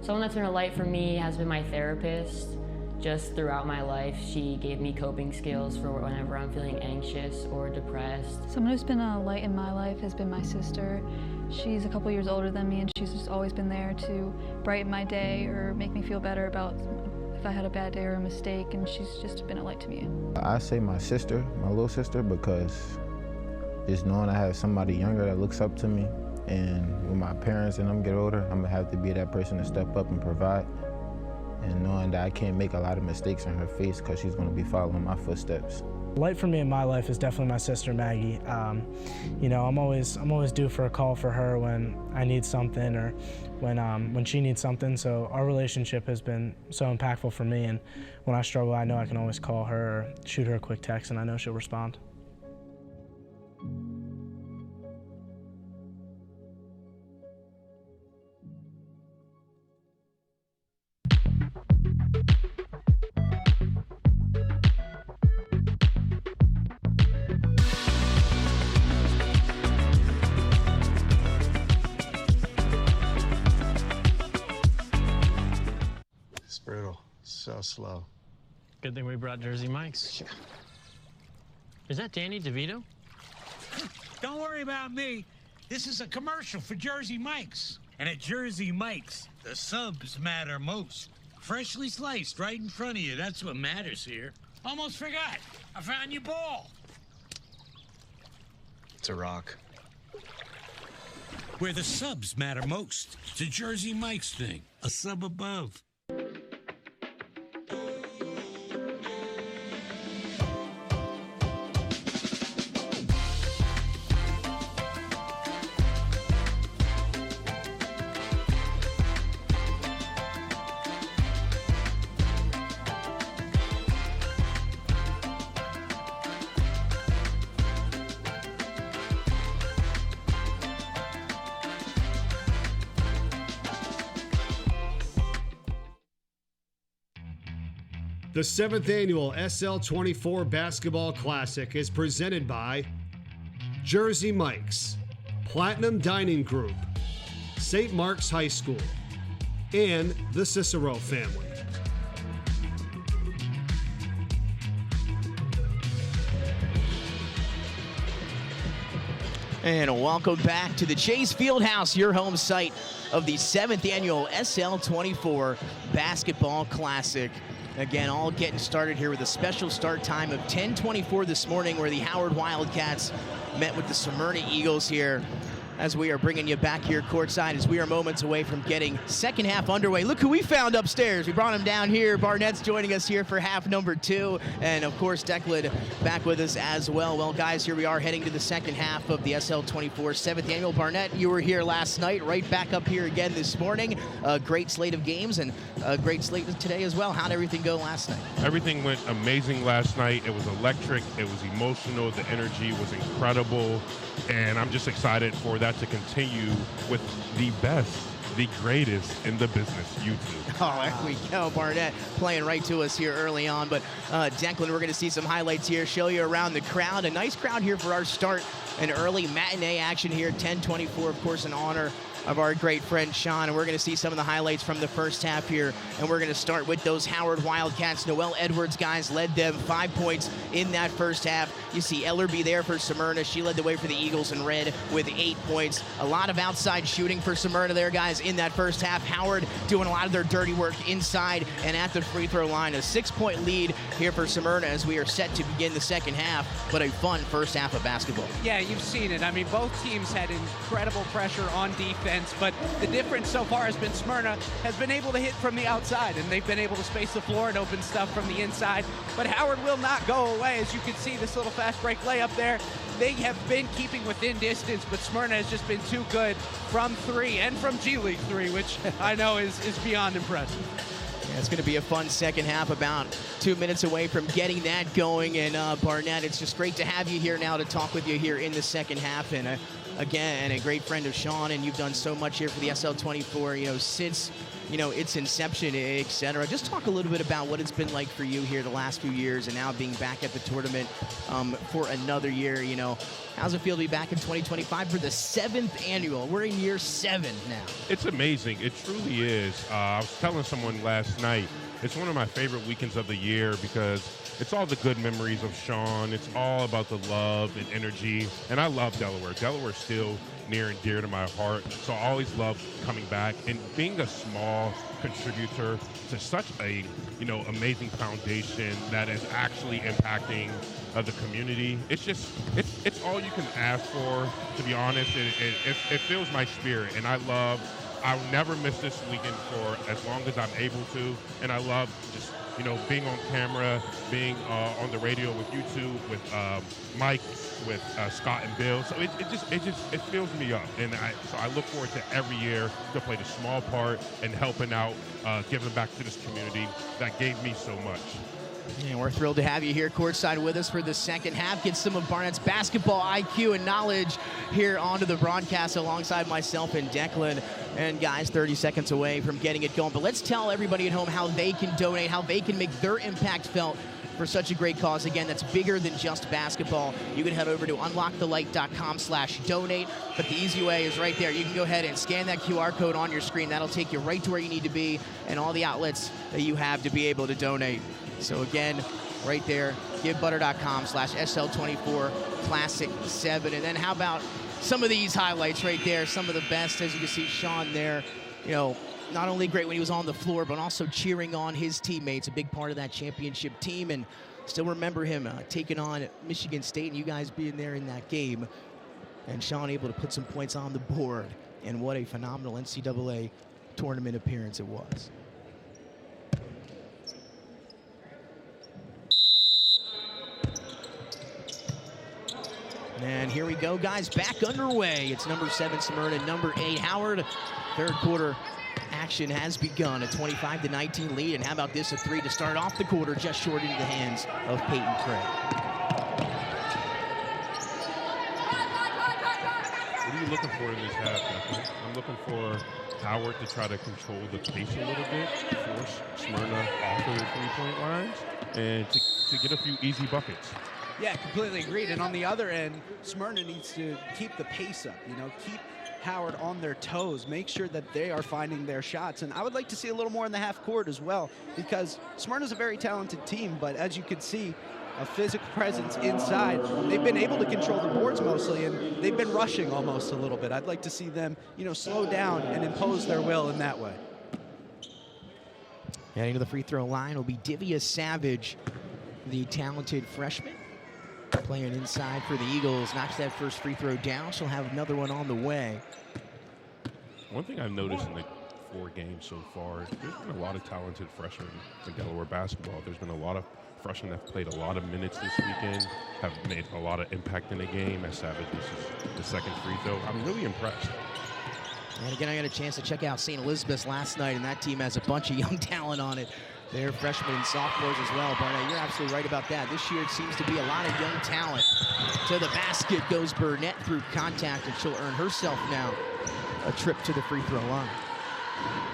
Someone that's been a light for me has been my therapist. Just throughout my life, she gave me coping skills for whenever I'm feeling anxious or depressed. Someone who's been a light in my life has been my sister. She's a couple years older than me, and she's just always been there to brighten my day or make me feel better about if I had a bad day or a mistake, and she's just been a light to me. I say my sister, my little sister, because just knowing I have somebody younger that looks up to me, and when my parents and them get older, I'm gonna have to be that person to step up and provide. And knowing that I can't make a lot of mistakes in her face because she's gonna be following my footsteps. Light for me in my life is definitely my sister Maggie. I'm always due for a call for her when I need something or when she needs something. So our relationship has been so impactful for me. And when I struggle, I know I can always call her or shoot her a quick text, and I know she'll respond. It's brutal. So slow. Good thing we brought Jersey Mike's. Is that Danny DeVito? Don't worry about me. This is a commercial for Jersey Mike's. And at Jersey Mike's, the subs matter most. Freshly sliced right in front of you. That's what matters here. Almost forgot. I found your ball. It's a rock. Where the subs matter most. It's a Jersey Mike's thing. A sub above. The 7th annual SL24 Basketball Classic is presented by Jersey Mike's, Platinum Dining Group, St. Mark's High School, and the Cicero family. And welcome back to the Chase Fieldhouse, your home site of the 7th annual SL24 Basketball Classic. Again, all getting started here with a special start time of 10:24 this morning, where the Howard Wildcats met with the Smyrna Eagles here, as we are bringing you back here courtside as we are moments away from getting second half underway. Look who we found upstairs. We brought him down here. Barnett's joining us here for half number 2. And of course, Declan back with us as well. Well, guys, here we are heading to the second half of the SL24 7th annual. Barnett, you were here last night, right back up here again this morning. A great slate of games and a great slate today as well. How'd everything go last night? Everything went amazing last night. It was electric. It was emotional. The energy was incredible. And I'm just excited for that to continue with the best, the greatest in the business, YouTube. Oh, there we go. Barnett playing right to us here early on. But Declan, we're going to see some highlights here, show you around the crowd. A nice crowd here for our start. An early matinee action here, 10:24, of course, in honor of our great friend Sean. And we're going to see some of the highlights from the first half here. And we're going to start with those Howard Wildcats. Noelle Edwards, guys, led them 5 points in that first half. You see Ellerby there for Smyrna. She led the way for the Eagles in red with 8 points. A lot of outside shooting for Smyrna there, guys, in that first half. Howard doing a lot of their dirty work inside and at the free throw line. A 6-point lead here for Smyrna as we are set to begin the second half, but a fun first half of basketball. Yeah, you've seen it. I mean, both teams had incredible pressure on defense, but the difference so far has been Smyrna has been able to hit from the outside, and they've been able to space the floor and open stuff from the inside. But Howard will not go away. As you can see, this little fast break layup there, they have been keeping within distance, but Smyrna has just been too good from 3 and from G League 3, which I know is beyond impressive. Yeah, it's going to be a fun second half, about 2 minutes away from getting that going. And Barnett, it's just great to have you here now to talk with you here in the second half. And again, a great friend of Sean, and you've done so much here for the SL24, since, its inception, etc. Just talk a little bit about what it's been like for you here the last few years, and now being back at the tournament for another year. How's it feel to be back in 2025 for the 7th annual? We're in year 7 now. It's amazing. It truly is. I was telling someone last night, it's one of my favorite weekends of the year because it's all the good memories of Sean. It's all about the love and energy. And I love Delaware. Delaware's still near and dear to my heart. So I always love coming back and being a small contributor to such a, amazing foundation that is actually impacting the community. It's all you can ask for, to be honest. It fills my spirit, and I'll never miss this weekend for as long as I'm able to. And I love just, being on camera, being on the radio with you two, with Mike, with Scott and Bill. So it fills me up. And so I look forward to every year to play the small part and helping out, giving back to this community that gave me so much. And we're thrilled to have you here courtside with us for the second half. Get some of Barnett's basketball IQ and knowledge here onto the broadcast alongside myself and Declan. And guys, 30 seconds away from getting it going. But let's tell everybody at home how they can donate, how they can make their impact felt for such a great cause. Again, that's bigger than just basketball. You can head over to unlockthelight.com/donate. But the easy way is right there. You can go ahead and scan that QR code on your screen. That'll take you right to where you need to be and all the outlets that you have to be able to donate. So again, right there, givebutter.com/SL24 Classic 7. And then how about some of these highlights right there, some of the best, as you can see Sean there, not only great when he was on the floor, but also cheering on his teammates, a big part of that championship team. And still remember him taking on Michigan State and you guys being there in that game. And Sean able to put some points on the board. And what a phenomenal NCAA tournament appearance it was. And here we go, guys, back underway. It's number 7 Smyrna, number 8 Howard. Third quarter action has begun, a 25-19 lead. And how about this, a 3 to start off the quarter, just short into the hands of Peyton Craig. What are you looking for in this half, Declan? I'm looking for Howard to try to control the pace a little bit, force Smyrna off of the three-point lines, and to get a few easy buckets. Yeah, completely agreed. And on the other end, Smyrna needs to keep the pace up, keep Howard on their toes, make sure that they are finding their shots. And I would like to see a little more in the half court as well, because Smyrna's a very talented team, but as you can see, a physical presence inside. They've been able to control the boards mostly, and they've been rushing almost a little bit. I'd like to see them, slow down and impose their will in that way. Heading to the free throw line will be Divya Savage, the talented freshman. Playing inside for the Eagles, knocks that first free throw down. She'll have another one on the way. One thing I've noticed in the 4 games so far, there's been a lot of talented freshmen in Delaware basketball. There's been a lot of freshmen that have played a lot of minutes this weekend, have made a lot of impact in the game. As Savage misses the second free throw, I'm really impressed. And again, I got a chance to check out St. Elizabeth's last night, and that team has a bunch of young talent on it. They're freshmen and sophomores as well. Barnett, you're absolutely right about that. This year it seems to be a lot of young talent. To the basket goes Burnett through contact, and she'll earn herself now a trip to the free throw line.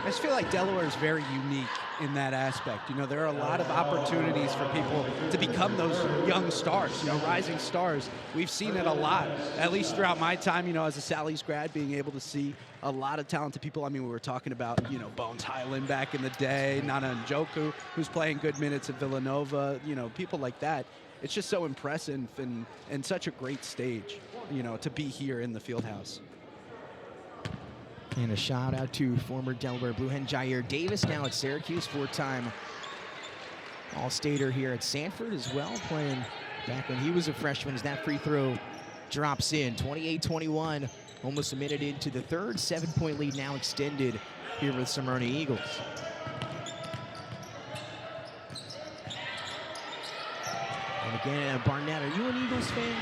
I just feel like Delaware is very unique in that aspect. There are a lot of opportunities for people to become those young stars, rising stars. We've seen it a lot, at least throughout my time, as a Sally's grad, being able to see a lot of talented people. I mean, we were talking about, Bones Highland back in the day, Nana Njoku, who's playing good minutes at Villanova, people like that. It's just so impressive and such a great stage, to be here in the Fieldhouse. And a shout out to former Delaware Blue Hen Jair Davis, now at Syracuse, 4-time All-Stater here at Sanford as well, playing back when he was a freshman as that free throw drops in. 28-21, almost a minute into the third. 7-point lead now extended here with Smyrna Eagles. And again, Barnett, are you an Eagles fan?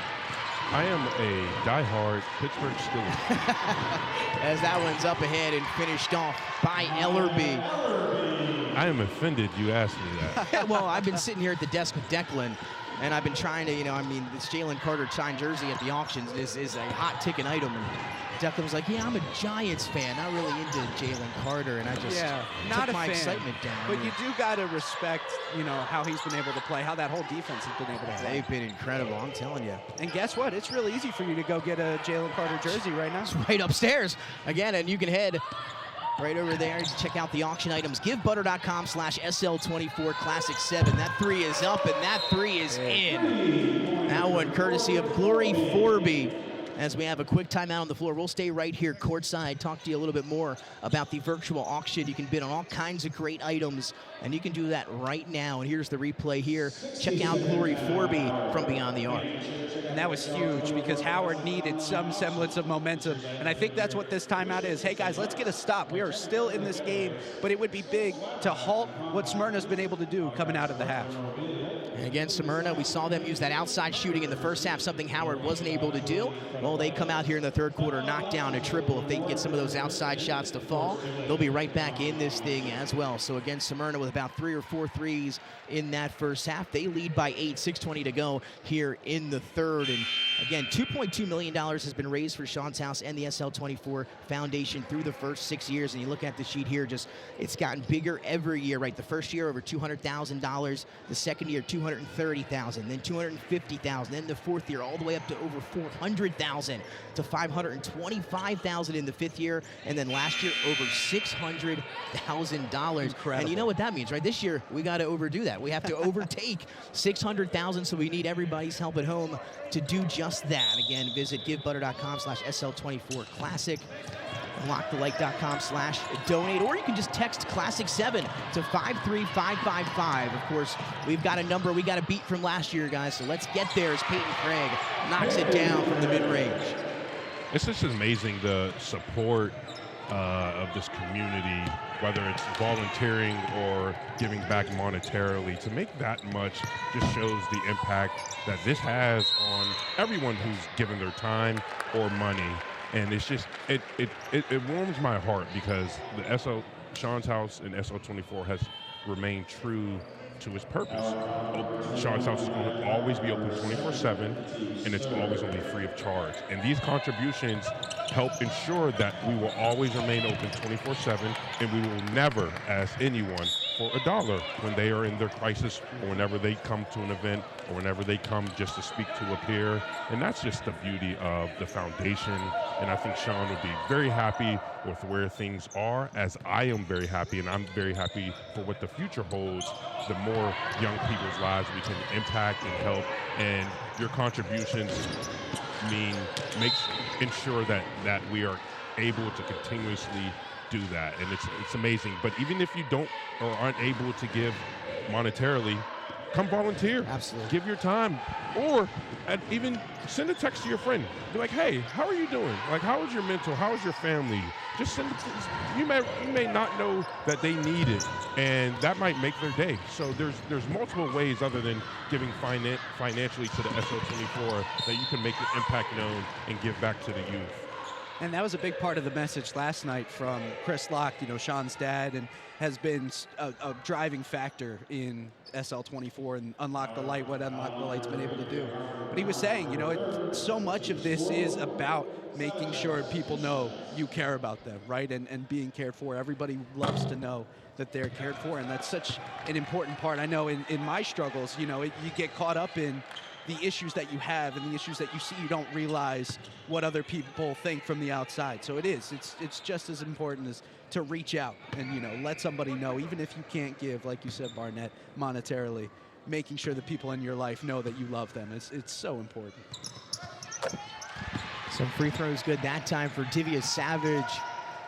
I am a diehard Pittsburgh Steelers. As that one's up ahead and finished off by Ellerby. I am offended you asked me that. Well, I've been sitting here at the desk with Declan, and I've been trying to, this Jalen Carter signed jersey at the auctions is a hot ticket item. And Declan was like, yeah, I'm a Giants fan, not really into Jalen Carter, and I just took my excitement down. But you do got to respect, how he's been able to play, how that whole defense has been able to play. They've been incredible, I'm telling you. And guess what? It's really easy for you to go get a Jalen Carter jersey right now. It's right upstairs. Again, and you can head right over there to check out the auction items. GiveButter.com/SL24 Classic 7. That 3 is up, and that 3 is in. That one courtesy of Glory Forby. As we have a quick timeout on the floor, we'll stay right here courtside, talk to you a little bit more about the virtual auction. You can bid on all kinds of great items, and you can do that right now. And here's the replay here. Check out Glory Forby from Beyond the Arc. And that was huge because Howard needed some semblance of momentum. And I think that's what this timeout is. Hey, guys, let's get a stop. We are still in this game, but it would be big to halt what Smyrna's been able to do coming out of the half. And again, Smyrna, we saw them use that outside shooting in the first half, something Howard wasn't able to do. Well, they come out here in the third quarter, knock down a triple. If they can get some of those outside shots to fall, they'll be right back in this thing as well. So again, Smyrna with about 3 or 4 threes in that first half. They lead by 8, 6:20 to go here in the third. And again, $2.2 million has been raised for Sean's House and the SL24 Foundation through the first 6 years. And you look at the sheet here, just it's gotten bigger every year, right? The first year over $200,000, the second year $230,000, then $250,000, then the fourth year all the way up to over $400,000 to $525,000 in the fifth year, and then last year over $600,000. Incredible. And you know what that means, right? This year we got to overdo that. We have to overtake $600,000, so we need everybody's help at home to do just that. Again, visit GiveButter.com/SL24 Classic. UnlockTheLight.com/donate, or you can just text Classic 7 to 53555. Of course, we've got a number we got to beat from last year, guys, so let's get there as Peyton Craig knocks it down from the mid-range. It's just amazing the support of this community, whether it's volunteering or giving back monetarily. To make that much just shows the impact that this has on everyone who's given their time or money. And it's just, it warms my heart because the Sean's House and SL24 has remained true to its purpose. Sean's House is going to always be open 24/7, and it's always going to be free of charge. And these contributions help ensure that we will always remain open 24/7, and we will never ask anyone for $1 when they are in their crisis, or whenever they come to an event, or whenever they come just to speak to a peer. And that's just the beauty of the foundation. And I think Sean would be very happy with where things are, as I am very happy, and I'm very happy for what the future holds. The more young people's lives we can impact and help, and your contributions ensure that we are able to continuously do that, and it's amazing. But even if you don't or aren't able to give monetarily, come volunteer. Absolutely. Give your time, or even send a text to your friend. Be like, hey, how are you doing? Like, how is your mental? How is your family? Just send it. You may not know that they need it, and that might make their day. So there's multiple ways other than giving financially to the SL24 that you can make your impact known and give back to the youth. And that was a big part of the message last night from Chris Locke, Sean's dad, and has been a driving factor in SL24 and Unlock the Light, what Unlock the Light's been able to do. But he was saying, so much of this is about making sure people know you care about them, right? And being cared for. Everybody loves to know that they're cared for, and that's such an important part. I know in my struggles, you get caught up in the issues that you have and the issues that you see. You don't realize what other people think from the outside. So it's just as important as to reach out and let somebody know, even if you can't give, like you said, Barnett, monetarily, making sure the people in your life know that you love them. It's so important. Some free throws good that time for Divya Savage,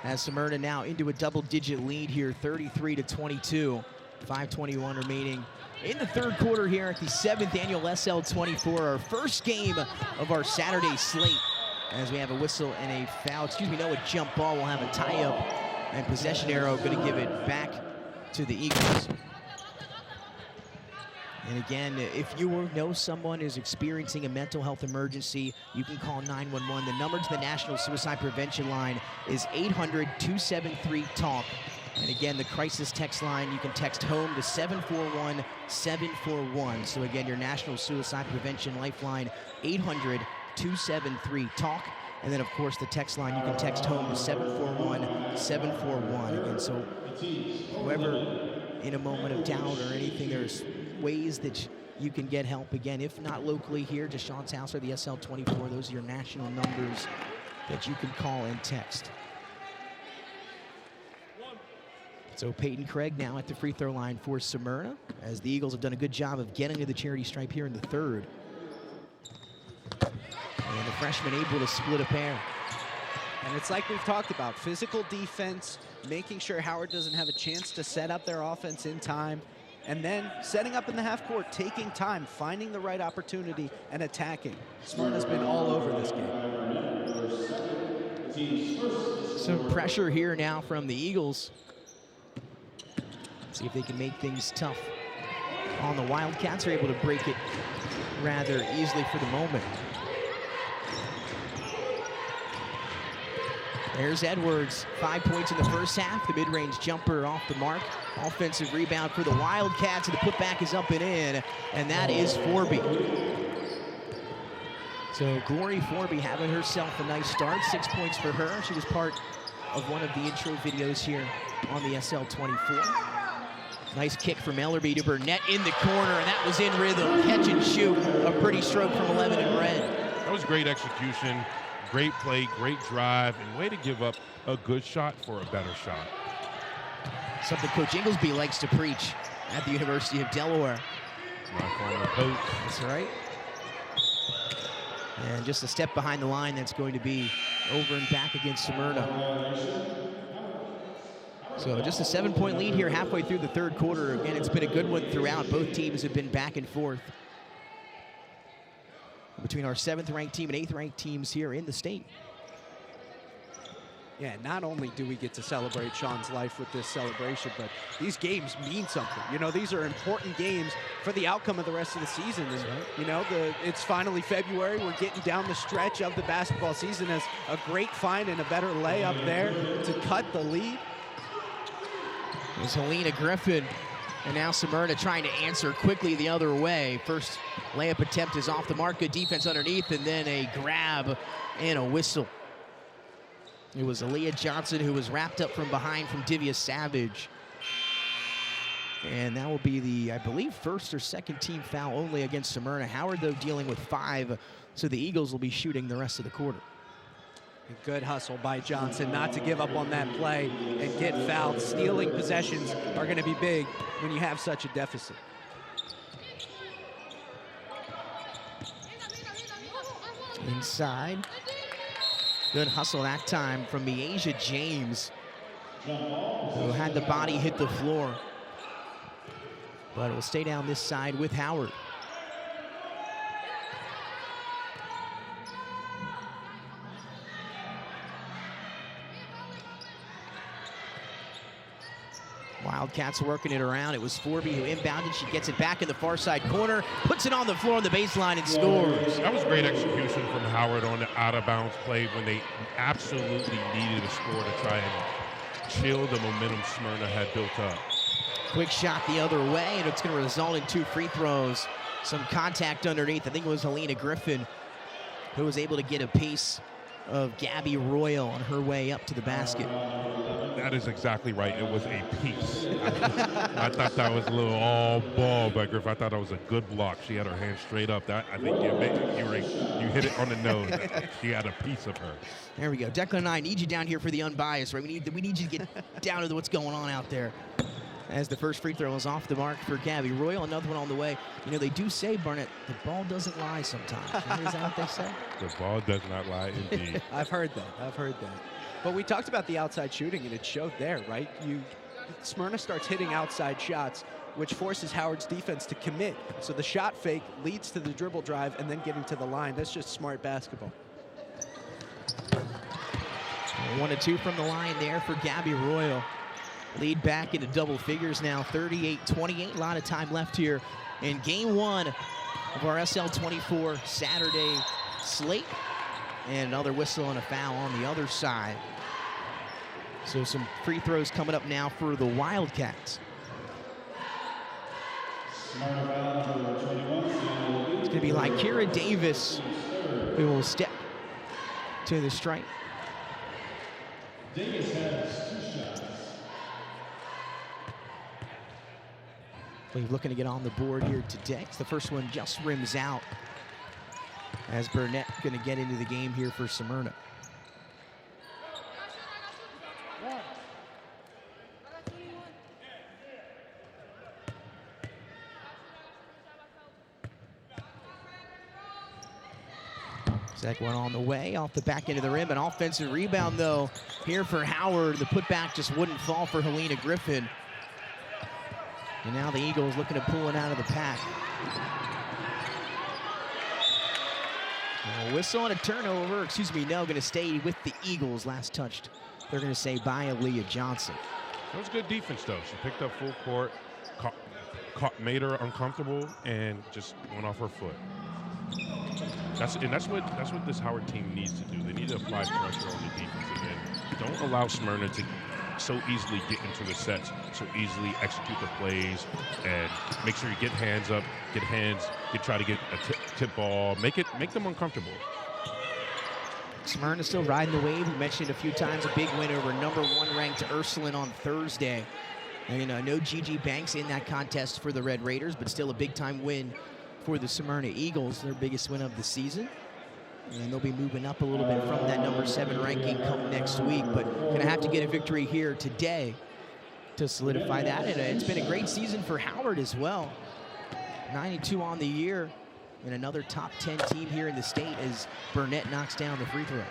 as Smyrna now into a double-digit lead here, 33-22, 5:21 remaining in the third quarter here at the 7th annual SL24, our first game of our Saturday slate, as we have a whistle and a foul. A jump ball. We'll have a tie-up, and possession arrow going to give it back to the Eagles. And again, if you know someone is experiencing a mental health emergency, you can call 911. The number to the National Suicide Prevention Line is 800-273-TALK. And again, the crisis text line, you can text HOME to 741-741. So again, your National Suicide Prevention Lifeline, 800-273-TALK. And then, of course, the text line, you can text HOME to 741-741. Again, so whoever in a moment of doubt or anything, there's ways that you can get help. Again, if not locally here to Sean's House or the SL24, those are your national numbers that you can call and text. So Peyton Craig now at the free throw line for Smyrna, as the Eagles have done a good job of getting to the charity stripe here in the third. And the freshman able to split a pair. And it's like we've talked about, physical defense, making sure Howard doesn't have a chance to set up their offense in time, and then setting up in the half court, taking time, finding the right opportunity, and attacking. Smyrna's been all over this game. Some pressure here now from the Eagles. See if they can make things tough on the Wildcats. Are able to break it rather easily for the moment. There's Edwards, 5 points in the first half. The mid-range jumper off the mark. Offensive rebound for the Wildcats, and the putback is up and in, and that is Forby. So Glory Forby having herself a nice start. 6 points for her. She was part of one of the intro videos here on the SL24. Nice kick from Ellerby to Burnett in the corner, and that was in rhythm. Catch and shoot. A pretty stroke from 11 in red. That was great execution, great play, great drive, and way to give up a good shot for a better shot. Something Coach Inglesby likes to preach at the University of Delaware. My former coach. That's right. And just a step behind the line, that's going to be over and back against Smyrna. So just a 7-point lead here halfway through the third quarter. Again, it's been a good one throughout. Both teams have been back and forth between our 7th-ranked team and 8th-ranked teams here in the state. Yeah, not only do we get to celebrate Sean's life with this celebration, but these games mean something. These are important games for the outcome of the rest of the season. And, it's finally February. We're getting down the stretch of the basketball season, as a great find and a better layup there to cut the lead. There's Helena Griffin And now Smyrna trying to answer quickly the other way. First layup attempt is off the mark. Good defense underneath, and then a grab and a whistle. It was Aaliyah Johnson who was wrapped up from behind from Divya Savage. And that will be the, I believe, first or second team foul only against Smyrna. Howard, though, dealing with 5, so the Eagles will be shooting the rest of the quarter. A good hustle by Johnson not to give up on that play and get fouled. Stealing possessions are going to be big when you have such a deficit. Inside. Good hustle that time from Miasia James, who had the body hit the floor. But it will stay down this side with Howard. Wildcats working it around. It was Forby who inbounded. She gets it back in the far side corner, puts it on the floor on the baseline and scores. That was great execution from Howard on the out-of-bounds play when they absolutely needed a score to try and chill the momentum Smyrna had built up. Quick shot the other way, and it's going to result in 2 free throws. Some contact underneath. I think it was Helena Griffin who was able to get a piece of Gabby Royal on her way up to the basket. That is exactly right. It was a piece. I thought that was a little all ball by Griffin. I thought that was a good block. She had her hand straight up. That I think you hit it on the nose. She had a piece of her. There we go. Declan and I need you down here for the unbiased, right? We need you to get down to what's going on out there. As the first free throw is off the mark for Gabby Royal. Another one on the way. You know, they do say, Barnett, the ball doesn't lie sometimes. Is that what they say? The ball does not lie, indeed. I've heard that. But we talked about the outside shooting, and it showed there, right? Smyrna starts hitting outside shots, which forces Howard's defense to commit. So the shot fake leads to the dribble drive and then getting to the line. That's just smart basketball. 1 and 2 from the line there for Gabby Royal. Lead back into double figures now, 38-28. A lot of time left here in game 1 of our SL24 Saturday slate. And another whistle and a foul on the other side. So some free throws coming up now for the Wildcats. It's going to be like Kira Davis who will step to the strike. Davis has 2 shots. We're looking to get on the board here today. The first one just rims out as Burnett going to get into the game here for Smyrna. Second one on the way, off the back end of the rim. An offensive rebound, though, here for Howard. The putback just wouldn't fall for Helena Griffin. And now the Eagles looking to pull it out of the pack. A whistle and a turnover. Going to stay with the Eagles. Last touched, they're going to say by Aaliyah Johnson. That was good defense, though. She picked up full court, made her uncomfortable, and just went off her foot. That's what this Howard team needs to do. They need to apply pressure on the defensive end. Don't allow Smyrna to so easily get into the sets, so easily execute the plays, and make sure you get hands up, try to get a tip ball, make them uncomfortable. Smyrna still riding the wave. We mentioned a few times a big win over number 1 ranked Ursuline on Thursday. And, no Gigi Banks in that contest for the Red Raiders, but still a big time win for the Smyrna Eagles, their biggest win of the season. And they'll be moving up a little bit from that number 7 ranking come next week, but gonna have to get a victory here today to solidify that. And it's been a great season for Howard as well. 92 on the year, and another top 10 team here in the state as Burnett knocks down the free throw.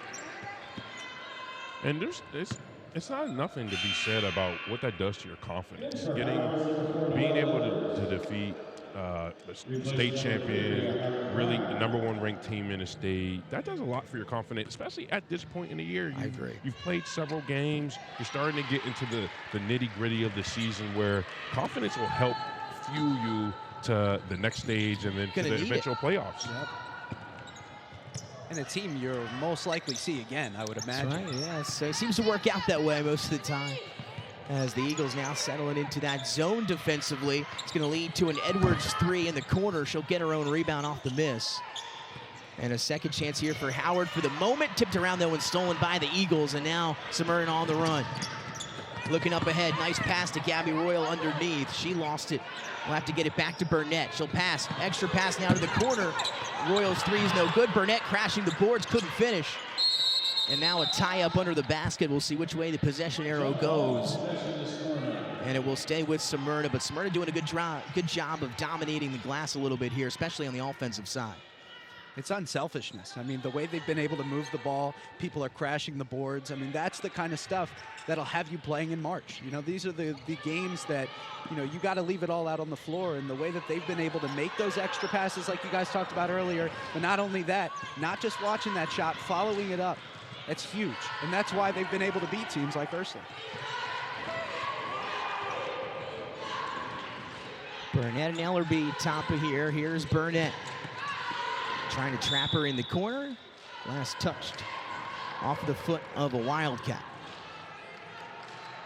And it's not nothing to be said about what that does to your confidence. Being able to defeat the state champion, really the number 1 ranked team in the state, that does a lot for your confidence, especially at this point in the year. I agree. You've played several games. You're starting to get into the nitty-gritty of the season where confidence will help fuel you to the next stage and then to the eventual playoffs. Yep. And a team you'll most likely see again, I would imagine. That's right, yeah. So it seems to work out that way most of the time. as the Eagles now settling into that zone defensively. It's going to lead to an Edwards 3 in the corner. She'll get her own rebound off the miss. And a second chance here for Howard for the moment. Tipped around, though, and stolen by the Eagles. And now Smyrna on the run. Looking up ahead, nice pass to Gabby Royal underneath. She lost it. We'll have to get it back to Burnett. She'll pass, extra pass now to the corner. Royal's 3 is no good. Burnett crashing the boards, couldn't finish. And now a tie-up under the basket. We'll see which way the possession arrow goes. And it will stay with Smyrna, but Smyrna doing a good job of dominating the glass a little bit here, especially on the offensive side. It's unselfishness. I mean, the way they've been able to move the ball, people are crashing the boards. I mean, that's the kind of stuff that'll have you playing in March. You know, these are the games that, you know, you got to leave it all out on the floor. And the way that they've been able to make those extra passes like you guys talked about earlier, but not only that, not just watching that shot, following it up, that's huge. And that's why they've been able to beat teams like Ursula. Burnett and Ellerby top of here. Here's Burnett. Trying to trap her in the corner. Last touched off the foot of a Wildcat.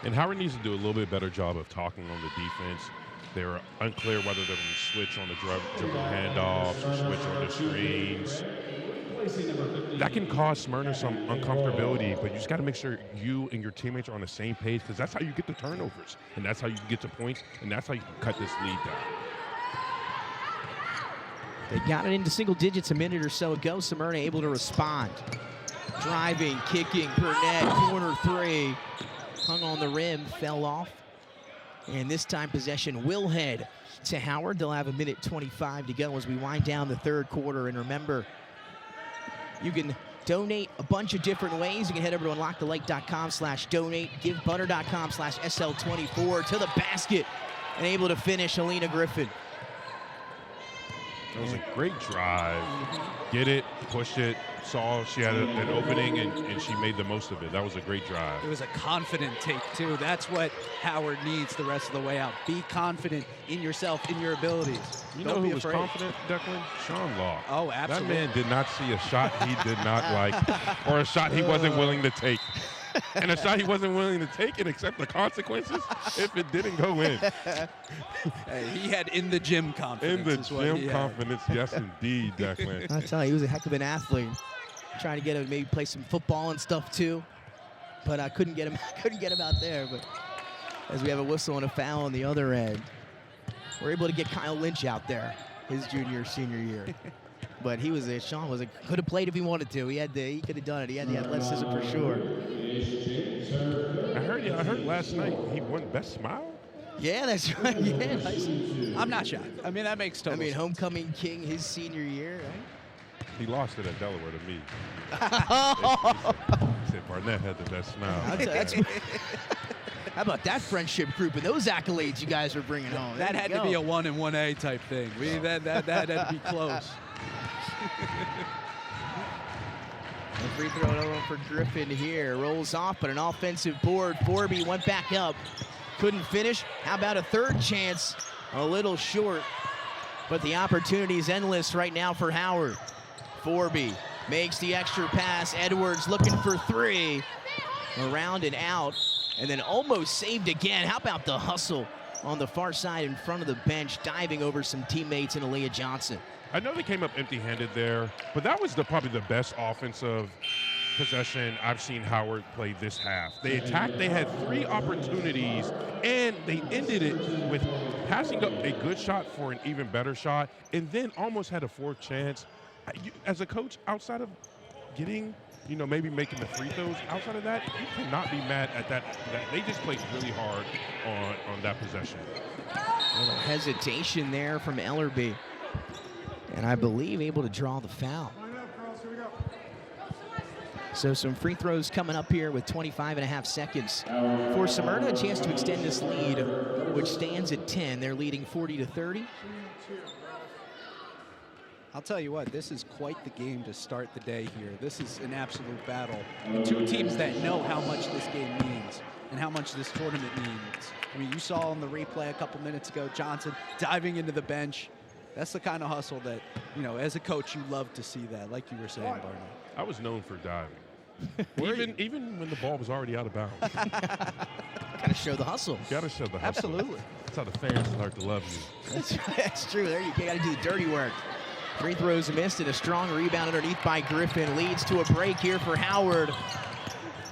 And Howard needs to do a little bit better job of talking on the defense. They were unclear whether they're going to switch on the dribble handoffs or switch on the screens. That can cause Smyrna some uncomfortability, but you just got to make sure you and your teammates are on the same page, because that's how you get the turnovers, and that's how you get to points, and that's how you can cut this lead down. They got it into single digits a minute or so ago. Smyrna able to respond. Driving, kicking, Burnett, corner 3. Hung on the rim, fell off. And this time possession will head to Howard. They'll have 1:25 to go as we wind down the third quarter. And remember, you can donate a bunch of different ways. You can head over to unlockthelight.com/donate, givebutter.com/SL24 to the basket, and able to finish Alina Griffin. That was a great drive. Get it, push it, saw she had an opening, and she made the most of it. That was a great drive. It was a confident take, too. That's what Howard needs the rest of the way out. Be confident in yourself, in your abilities. You know who was confident, Declan? Sean Law. Oh, absolutely. That man did not see a shot he did not like, or a shot he wasn't willing to take. And a shot he wasn't willing to take and accept the consequences if it didn't go in. Hey, he had in the gym confidence. In the gym confidence, yes indeed, Declan. I tell you, he was a heck of an athlete. Trying to get him to maybe play some football and stuff too, but I couldn't get him. Couldn't get him out there. But as we have a whistle and a foul on the other end, we're able to get Kyle Lynch out there, his senior year. But Sean could have played if he wanted to. He could have done it. He had the athleticism for sure. I heard last night he won Best Smile. Yeah, that's right. Yeah, nice. I'm not shocked. I mean, that makes total sense. Homecoming king his senior year, right? He lost it at Delaware to me. He said Barnett had the best smile. How about that friendship group and those accolades you guys are bringing home? That had to be a 1 and 1A type thing. That had to be close. A free throw over for Griffin here. Rolls off, but an offensive board. Forby went back up. Couldn't finish. How about a third chance? A little short, but the opportunity is endless right now for Howard. Forby makes the extra pass. Edwards looking for 3. Around and out, and then almost saved again. How about the hustle on the far side in front of the bench, diving over some teammates and Aaliyah Johnson. I know they came up empty-handed there, but that was probably the best offensive possession I've seen Howard play this half. They attacked, they had 3 opportunities, and they ended it with passing up a good shot for an even better shot, and then almost had a 4th chance. As a coach, outside of getting, maybe making the free throws, outside of that, you cannot be mad at that. They just played really hard on that possession. A little hesitation there from Ellerby. And I believe able to draw the foul. So some free throws coming up here with 25.5 seconds. For Smyrna, a chance to extend this lead, which stands at 10. They're leading 40-30. I'll tell you what, this is quite the game to start the day here. This is an absolute battle. 2 teams that know how much this game means and how much this tournament means. I mean, you saw on the replay a couple minutes ago, Johnson diving into the bench. That's the kind of hustle that, as a coach, you love to see that, like you were saying, Barney. I was known for diving. even when the ball was already out of bounds. Gotta show the hustle. Gotta show the hustle. Absolutely. That's how the fans start to love you. That's true. There you gotta do the dirty work. Free throws missed and a strong rebound underneath by Griffin. Leads to a break here for Howard.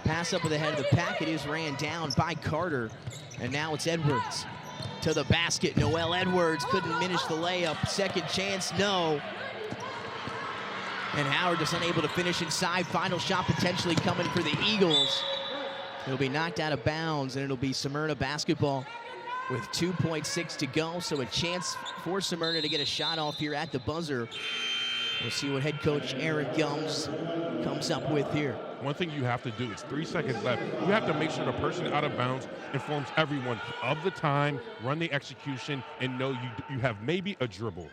Pass up with the head of the pack. It is ran down by Carter. And now it's Edwards to the basket. Noel Edwards couldn't finish the layup. Second chance, no. And Howard just unable to finish inside. Final shot potentially coming for the Eagles. It'll be knocked out of bounds, and it'll be Smyrna basketball with 2.6 to go. So a chance for Smyrna to get a shot off here at the buzzer. We'll see what head coach Eric Gums comes up with here. One thing you have to do, it's 3 seconds left. You have to make sure the person out of bounds informs everyone of the time, run the execution, and know you have maybe a dribble.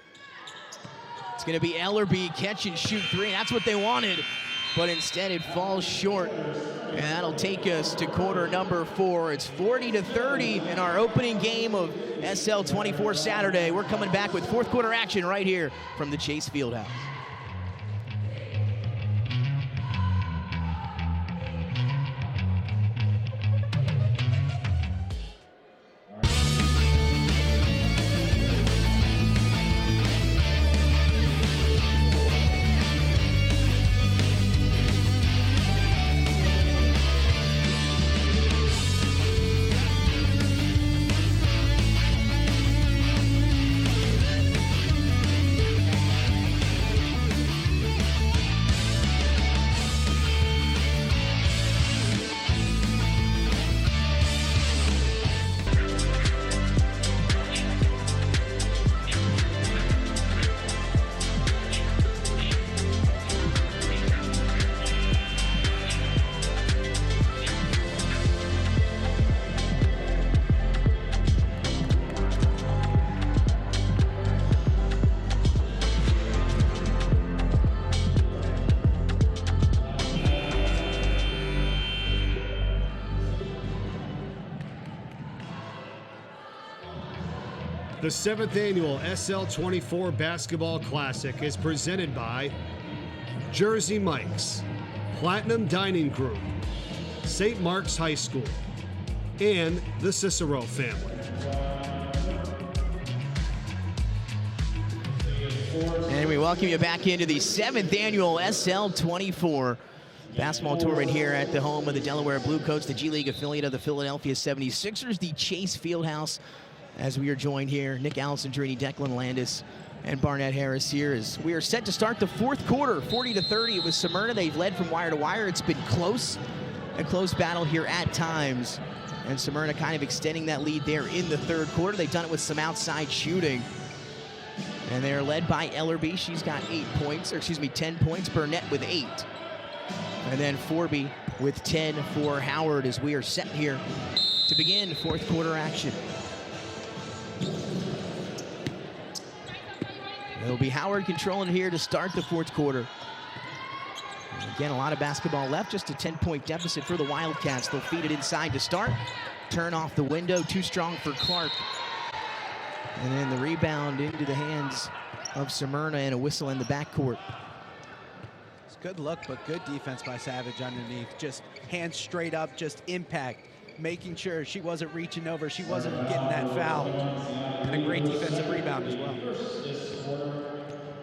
It's going to be Ellerby catch and shoot three. That's what they wanted, but instead it falls short. And that'll take us to quarter number 4. It's 40-30 in our opening game of SL24 Saturday. We're coming back with fourth quarter action right here from the Chase Fieldhouse. The 7th annual SL24 Basketball Classic is presented by Jersey Mike's, Platinum Dining Group, St. Mark's High School, and the Cicero family. And we welcome you back into the 7th annual SL24 basketball tournament here at the home of the Delaware Bluecoats, the G League affiliate of the Philadelphia 76ers, the Chase Fieldhouse. As we are joined here, Nick Alessandrini, Declan Landis, and Barnett Harris here as we are set to start the fourth quarter. 40-30 it was Smyrna. They've led from wire to wire. It's been close, a close battle here at times. And Smyrna kind of extending that lead there in the third quarter. They've done it with some outside shooting. And they're led by Ellerby. She's got 10 points. Burnett with 8. And then Forby with 10 for Howard as we are set here to begin fourth quarter action. It'll be Howard controlling it here to start the fourth quarter. And again, a lot of basketball left, just a 10-point deficit for the Wildcats. They'll feed it inside to start. Turn off the window, too strong for Clark. And then the rebound into the hands of Smyrna and a whistle in the backcourt. It's good look, but good defense by Savage underneath. Just hands straight up, just impact. Making sure she wasn't reaching over, she wasn't getting that foul. And a great defensive rebound as well.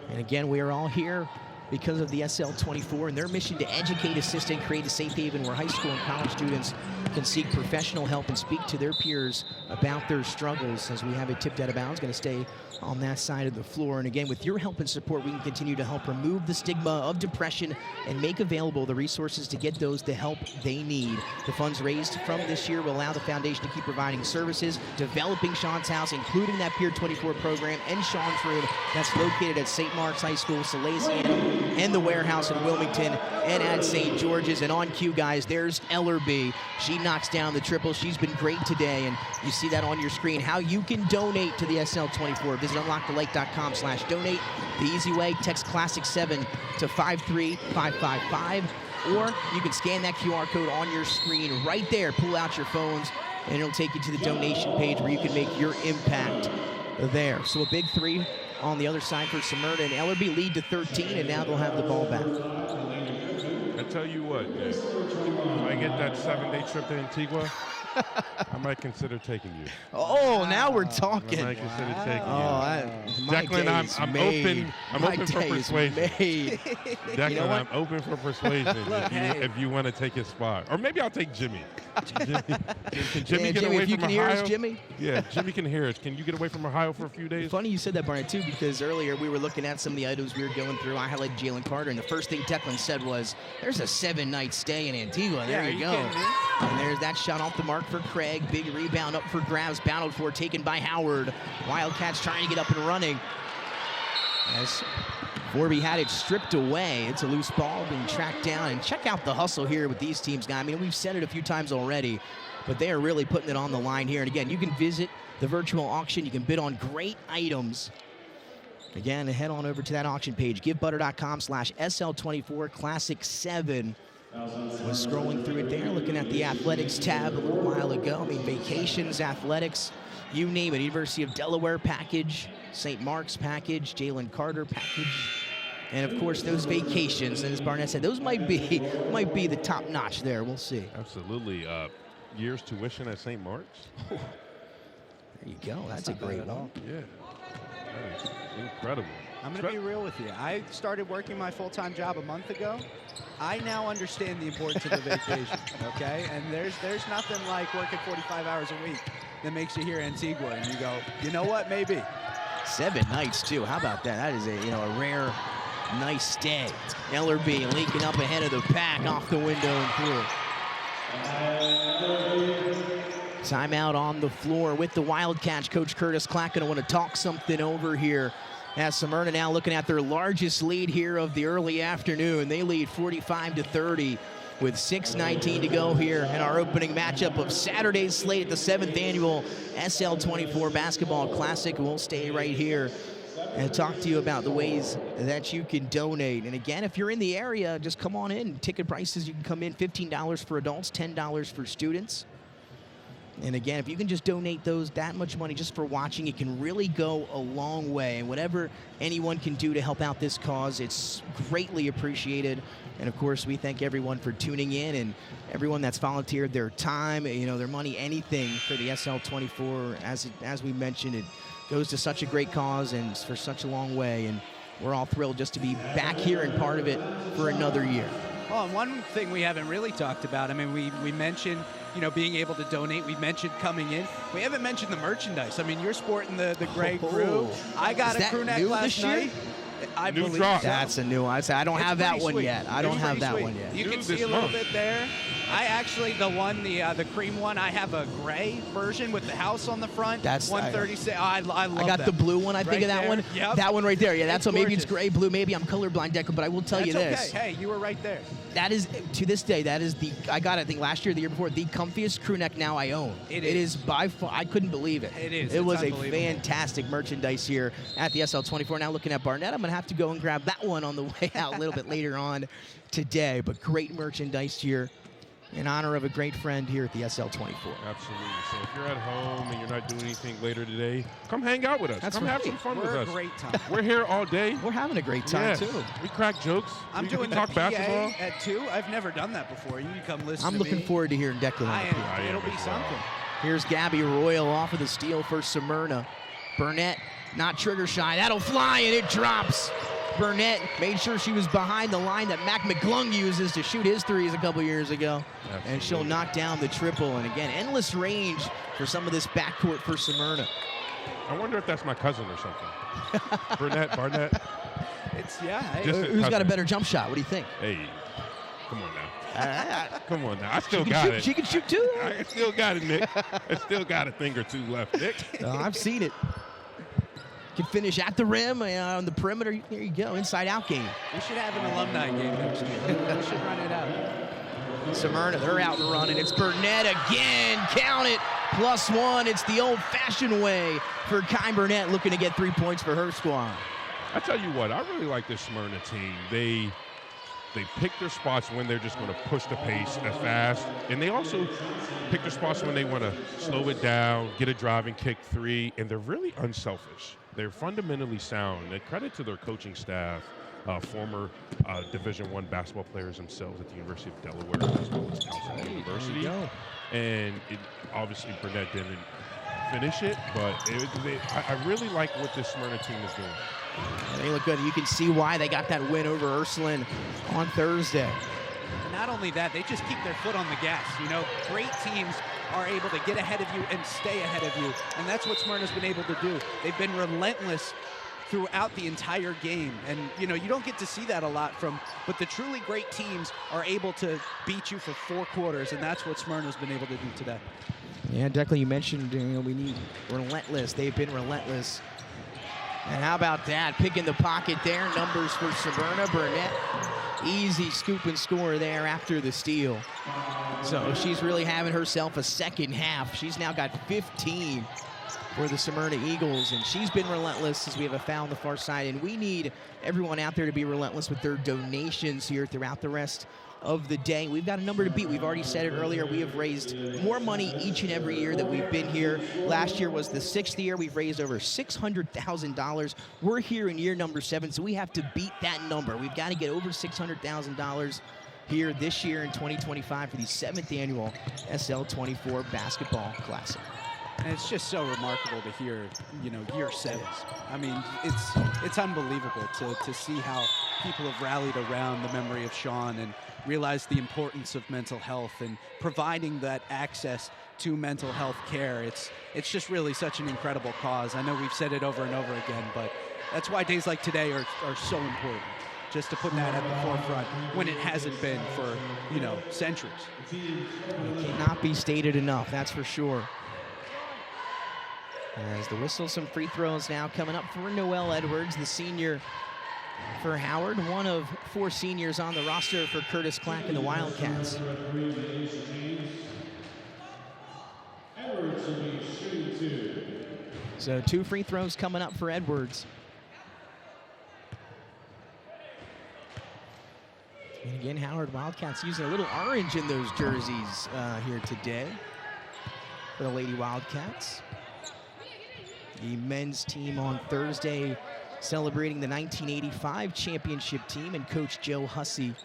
And again, we are all here because of the SL24 and their mission to educate, assist, and create a safe haven where high school and college students can seek professional help and speak to their peers about their struggles. As we have it tipped out of bounds, going to stay on that side of the floor. And again, with your help and support, we can continue to help remove the stigma of depression and make available the resources to get those the help they need. The funds raised from this year will allow the foundation to keep providing services, developing Sean's House, including that Pier 24 program, and Sean's Room that's located at St. Mark's High School, Salesian, and the Warehouse in Wilmington, and at St. George's. And on cue, guys, there's Ellerby. She knocks down the triple. She's been great today, and you see that on your screen. How you can donate to the SL24. Visit unlockthelake.com/donate. The easy way, text Classic7 to 53555, or you can scan that QR code on your screen right there. Pull out your phones, and it'll take you to the donation page where you can make your impact there. So a big three on the other side for Smyrna, and Ellerby lead to 13, and now they'll have the ball back. I tell you what, if I get that 7-day trip to Antigua, I might consider taking you. Oh, now we're talking. I might consider taking you. My Declan, day is I'm made. open. I'm My open for day is persuasion. made. Declan, You know what? I'm open for persuasion if you want to take his spot. Or maybe I'll take Jimmy. Can Jimmy Yeah, get Jimmy, away if you from can Ohio? hear us, Jimmy? Yeah, Jimmy can hear us. Can you get away from Ohio for a few days? Funny you said that, Barnett, too, because earlier we were looking at some of the items we were going through. I highlighted Jalen Carter, and the first thing Declan said was, there's a 7-night stay in Antigua. There Yeah, you go. And there's that shot off the mark for Craig. Big rebound up for grabs, battled for, taken by Howard. Wildcats trying to get up and running. As Forby had it stripped away. It's a loose ball being tracked down. And check out the hustle here with these teams, guys. I mean, we've said it a few times already, but they are really putting it on the line here. And again, you can visit the virtual auction. You can bid on great items. Again, head on over to that auction page, givebutter.com/SL24 Classic 7. Was scrolling through it there, looking at the athletics tab a little while ago. I mean, vacations, athletics, you name it. University of Delaware package, St. Mark's package, Jalen Carter package, and of course those vacations. And as Barnett said, those might be the top notch there. We'll see. Absolutely. Year's tuition at St. Mark's. There you go. That's a great one. Yeah, that is incredible. I'm going to be real with you. I started working my full-time job a month ago. I now understand the importance of the vacation, okay? And there's nothing like working 45 hours a week that makes you hear Antigua and you go, you know what, maybe. 7 nights, too. How about that? That is a rare, nice stay. Ellerby leaking up ahead of the pack, off the window and through. Timeout on the floor with the Wildcats. Coach Curtis Clack going to want to talk something over here. As Smyrna now looking at their largest lead here of the early afternoon. They lead 45-30 with 6:19 to go here in our opening matchup of Saturday's slate at the 7th annual SL24 Basketball Classic. We'll stay right here and talk to you about the ways that you can donate. And again, if you're in the area, just come on in. Ticket prices, you can come in $15 for adults, $10 for students. And again, if you can just donate that much money just for watching, it can really go a long way. And whatever anyone can do to help out this cause, it's greatly appreciated. And of course, we thank everyone for tuning in and everyone that's volunteered their time, their money, anything for the SL24. As we mentioned, it goes to such a great cause and for such a long way. And we're all thrilled just to be back here and part of it for another year. Well, and one thing we haven't really talked about, I mean, we mentioned, being able to donate. We mentioned coming in. We haven't mentioned the merchandise. I mean, you're sporting the gray crew. I got a crew neck last night. I New believe drop. so. That's a new one. I don't have that one yet. I don't have that one yet. You can see a little bit there. I actually, the cream one, I have a gray version with the house on the front. That's 136. I love that. I got the blue one. I think of that one. Yep. That one right there. Yeah, that's what. Maybe it's gorgeous. gray, blue. Maybe I'm colorblind, Declan. But I will tell you this. Okay. Hey, you were right there. That is, to this day, that is I got it, I think last year, the year before, the comfiest crew neck now I own. It is by far. I couldn't believe it. It is. It was a unbelievable. fantastic merchandise here at the SL24. Now looking at Barnett, I'm going to have to go and grab that one on the way out a little bit later on today. But great merchandise here in honor of a great friend here at the SL24. Absolutely. So if you're at home and you're not doing anything later today, come hang out with us. That's come right. have some fun with We're a us. great time. We're here all day. We're having a great time, too. We crack jokes. I'm we doing talk the PA basketball. at 2. I've never done that before. You can come listen I'm to looking me. forward to hearing Declan on I the am. PA. It'll be as something. Here's Gabby Royal off of the steal for Smyrna. Burnett not trigger shy. That'll fly, and it drops. Burnett made sure she was behind the line that Mac McClung uses to shoot his threes a couple years ago. Absolutely. And she'll knock down the triple. And again, endless range for some of this backcourt for Smyrna. I wonder if that's my cousin or something. Barnett. It's, yeah. Hey. Just Who's got a better jump shot? What do you think? Hey, come on now. Come on now. I still She can got shoot- it. she can shoot too. I still got it, Nick. I still got a thing or two left, Nick. I've seen it. Can finish at the rim, on the perimeter. There you go, inside-out game. We should have an alumni game next year. We should run it out. Smyrna, they're out and running. It's Burnett again. Count it. +1. It's the old-fashioned way for Kai Burnett, looking to get 3 points for her squad. I tell you what, I really like this Smyrna team. They pick their spots when they're just going to push the pace as fast, and they also pick their spots when they want to slow it down, get a driving kick three, and they're really unselfish. They're fundamentally sound, and credit to their coaching staff former Division I basketball players themselves at the University of Delaware as well as Towson University. And obviously Burnett didn't finish it, but I really like what this Smyrna team is doing. They look good. You can see why they got that win over Ursuline on Thursday. And not only that, they just keep their foot on the gas. You know, great teams are able to get ahead of you and stay ahead of you, and that's what Smyrna's been able to do. They've been relentless throughout the entire game, and you know, you don't get to see that a lot but the truly great teams are able to beat you for 4 quarters, and that's what Smyrna's been able to do today. Yeah, Declan, you mentioned we need relentless. They've been relentless. And how about that? Pick in the pocket there. Numbers for Smyrna. Burnett, easy scoop and score there after the steal. So she's really having herself a second half. She's now got 15 for the Smyrna Eagles, and she's been relentless as we have a foul on the far side. And we need everyone out there to be relentless with their donations here throughout the rest of the day. We've got a number to beat. We've already said it earlier. We have raised more money each and every year that we've been here. Last year was the 6th year. We've raised over $600,000. We're here in year number 7, so we have to beat that number. We've got to get over $600,000 here this year in 2025 for the 7th annual SL24 Basketball Classic. And it's just so remarkable to hear, you know, year 7. I mean, it's unbelievable to see how people have rallied around the memory of Sean and realized the importance of mental health and providing that access to mental health care. It's just really such an incredible cause. I know we've said it over and over again, but that's why days like today are so important. Just to put that at the forefront when it hasn't been for, you know, centuries. It cannot be stated enough, that's for sure. As the whistle, some free throws now coming up for Noelle Edwards, the senior for Howard, one of 4 seniors on the roster for Curtis Clack and the Wildcats. So 2 free throws coming up for Edwards. And again, Howard Wildcats using a little orange in those jerseys here today for the Lady Wildcats. The men's team on Thursday celebrating the 1985 championship team and Coach Joe Hussey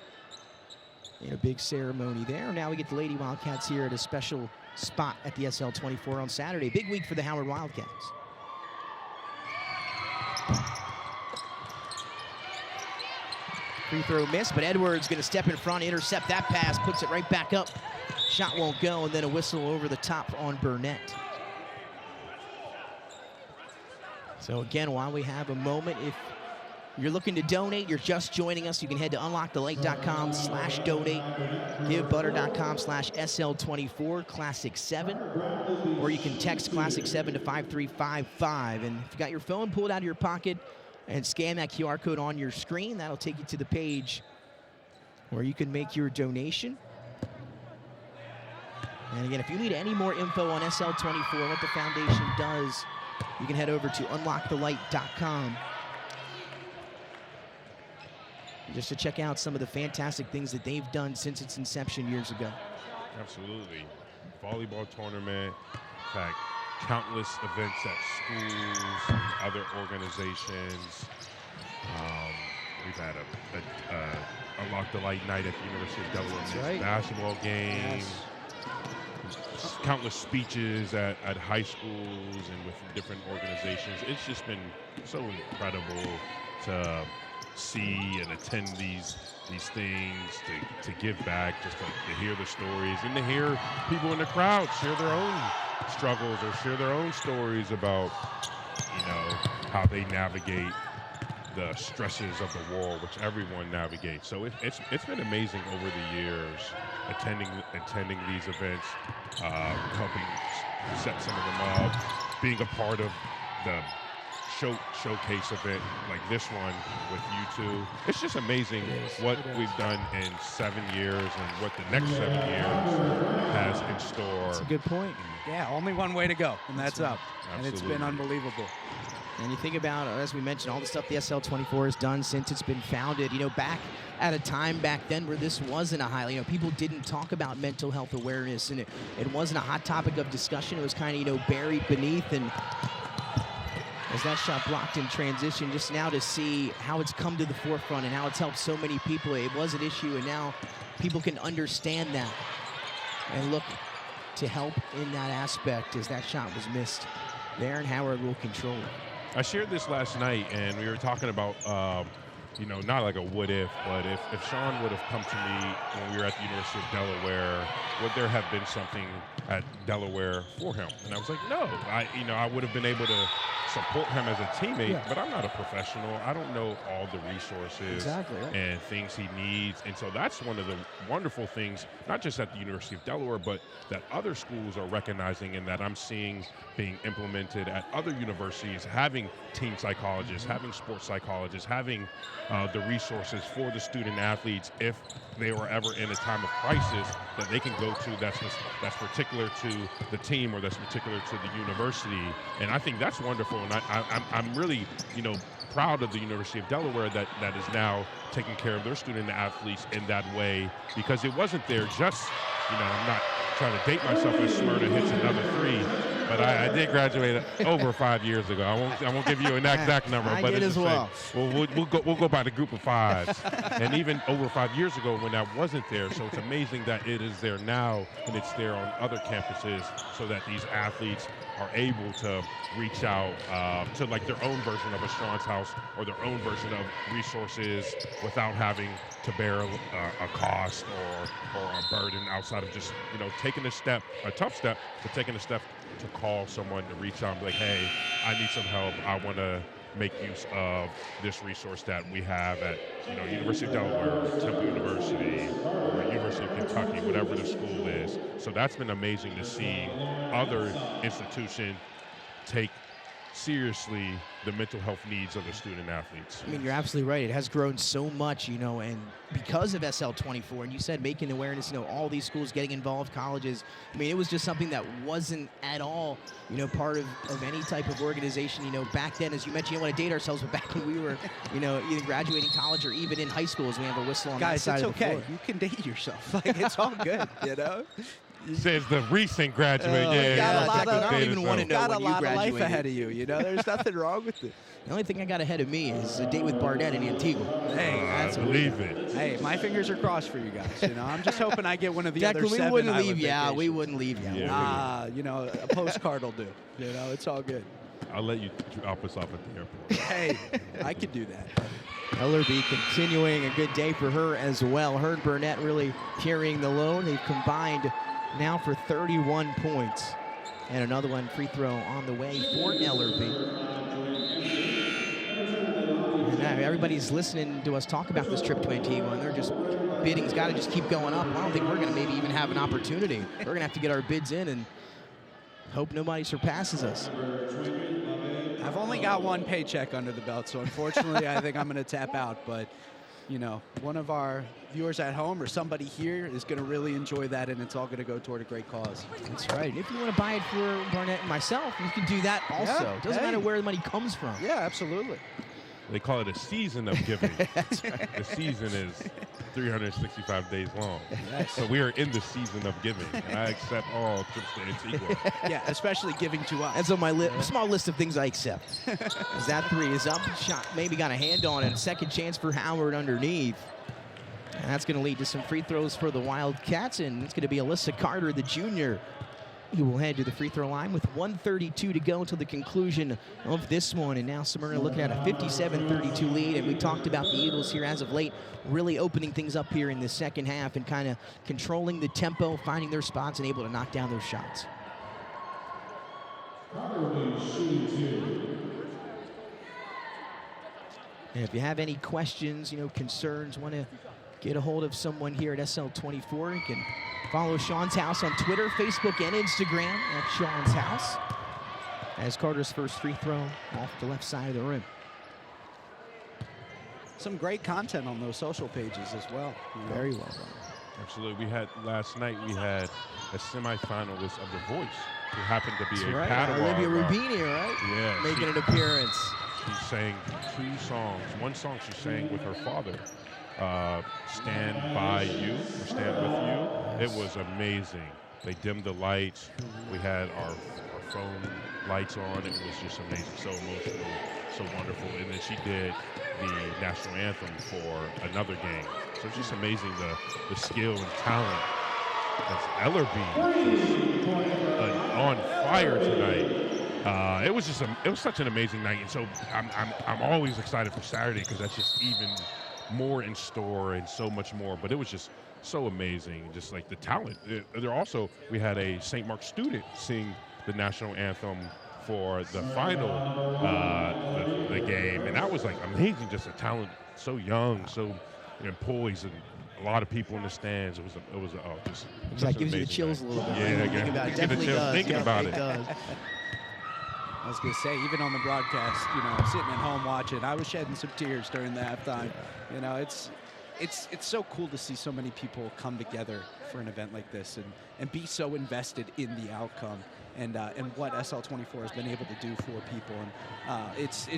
in a big ceremony there. Now we get the Lady Wildcats here at a special spot at the SL24 on Saturday. Big week for the Howard Wildcats. Free throw miss, but Edwards going to step in front, intercept that pass, puts it right back up. Shot won't go, and then a whistle over the top on Burnett. So again, while we have a moment, if you're looking to donate, you're just joining us, you can head to unlockthelight.com/donate, givebutter.com/SL24 Classic 7, or you can text Classic 7 to 53355. And if you got your phone, pull it out of your pocket and scan that QR code on your screen. That'll take you to the page where you can make your donation. And again, if you need any more info on SL24, what the foundation does, you can head over to unlockthelight.com just to check out some of the fantastic things that they've done since its inception years ago. Absolutely. Volleyball tournament, in fact, countless events at schools and other organizations. We've had a Unlock the Light night at the University of Delaware basketball game. Yes. Countless speeches at high schools and with different organizations. It's just been so incredible to see and attend these things, to give back, just to hear the stories and to hear people in the crowd share their own struggles or share their own stories about, you know, how they navigate the stresses of the war, which everyone navigates. So it's been amazing over the years attending these events, helping set some of them up, being a part of the showcase event like this one with you two. It's just amazing what we've done in 7 years and what the next 7 years has in store. That's a good point. Yeah, only one way to go, and that's up. Absolutely. And it's been unbelievable. And you think about, as we mentioned, all the stuff the SL24 has done since it's been founded, you know, back at a time back then where this wasn't a highly, you know, people didn't talk about mental health awareness, and it wasn't a hot topic of discussion. It was kind of, you know, buried beneath. And as that shot blocked in transition. Just now to see how it's come to the forefront and how it's helped so many people. It was an issue, and now people can understand that and look to help in that aspect as that shot was missed. Baron Howard will control it. I shared this last night, and we were talking about, you know, not like a what if, but if Sean would have come to me when we were at the University of Delaware, would there have been something at Delaware for him? And I was like, no. I would have been able to support him as a teammate, but I'm not a professional. I don't know all the resources and things he needs. And so that's one of the wonderful things, not just at the University of Delaware, but that other schools are recognizing and that I'm seeing being implemented at other universities, having team psychologists, having sports psychologists, having the resources for the student athletes if they were ever in a time of crisis that they can go to that's particular to the team or that's particular to the university. And I think that's wonderful. And I'm really, you know, proud of the University of Delaware that is now taking care of their student athletes in that way, because it wasn't there just, you know, I'm not trying to date myself as Smyrna hits another three, but I did graduate over 5 years ago. I won't give you an exact number, but it's well. We'll go by the group of fives. And even over 5 years ago when that wasn't there, so it's amazing that it is there now and it's there on other campuses so that these athletes are able to reach out to like their own version of a Sean's house or their own version of resources without having to bear a cost or a burden outside of just, you know, taking a tough step, but taking a step to call someone to reach out and be like, hey, I need some help. I want to make use of this resource that we have at, you know, University of Delaware, or Temple University, or University of Kentucky, whatever the school is. So that's been amazing to see other institutions take seriously the mental health needs of the student athletes. I mean, you're absolutely right. It has grown so much, you know, and because of SL24, and you said making awareness, you know, all these schools getting involved, colleges. I mean, it was just something that wasn't at all, you know, part of any type of organization. You know, back then, as you mentioned, you don't want to date ourselves, but back when we were, you know, either graduating college or even in high school, as we have a whistle on that side of the floor. Guys, it's okay. You can date yourself. Like, it's all good, you know? Says the recent graduate. I don't even want to know got when a you lot of graduated. life ahead of you, you know? There's nothing wrong with it. The only thing I got ahead of me is a date with Barnett in Antigua. Hey, I believe it. Hey, my fingers are crossed for you guys. You know, I'm just hoping I get one of the other 7 we wouldn't leave island you out. vacations. We wouldn't leave you out. You know, a postcard will do. You know, it's all good. I'll let you drop us off at the airport. Hey, I could do that. Ellerby continuing a good day for her as well. Her and Burnett really carrying the load. They've combined now for 31 points. And another one, free throw on the way for Ellerby. And everybody's listening to us talk about this trip to Antigua, and they're just bidding's got to just keep going up. I don't think we're going to maybe even have an opportunity. We're going to have to get our bids in and hope nobody surpasses us. I've only got one paycheck under the belt, so unfortunately I think I'm going to tap out. But, you know, one of our viewers at home or somebody here is going to really enjoy that, and it's all going to go toward a great cause. That's right. If you want to buy it for Barnett and myself, you can do that also. Yeah, Doesn't matter where the money comes from. Yeah, absolutely. They call it a season of giving. That's right. The season is 365 days long. Yes. So we are in the season of giving. And I accept all trips to Antigua. Yeah, especially giving to us. That's on my small list of things I accept. As that three is up, shot maybe got a hand on it. A second chance for Howard underneath. And that's going to lead to some free throws for the Wildcats, and it's going to be Alyssa Carter, the junior, who will head to the free throw line with 1:32 to go until the conclusion of this one. And now Smyrna looking at a 57-32 lead. And we talked about the Eagles here as of late, really opening things up here in the second half and kind of controlling the tempo, finding their spots, and able to knock down those shots. And if you have any questions, you know, concerns, want to get a hold of someone here at SL24, you can follow Sean's House on Twitter, Facebook, and Instagram at Sean's House. As Carter's first free throw off the left side of the rim. Some great content on those social pages as well. You know? Very well done. Absolutely. Last night we had a semifinalist of The Voice who happened to be a Padawan. Olivia Rubini, right? Yeah. Making an appearance. She sang 2 songs. One song she sang with her father, Stand By You, or Stand With You. It was amazing. They dimmed the lights. We had our phone lights on. It was just amazing, so emotional, so wonderful. And then she did the national anthem for another game. So it's just amazing the skill and talent. That's Ellerby on fire tonight. It was such an amazing night, and so I'm always excited for Saturday because that's just even more in store and so much more. But it was just so amazing, just like the talent. We had a St. Mark student sing the national anthem for the final the game, and that was like amazing. Just the talent, so young, so poised, and a lot of people in the stands. It was just that gives you the chills a little bit. Yeah, Think about it. Definitely does. Thinking about it. Does. I was going to say, even on the broadcast, sitting at home watching, I was shedding some tears during the halftime. It's so cool to see so many people come together for an event like this and be so invested in the outcome and what SL24 has been able to do for people. And it's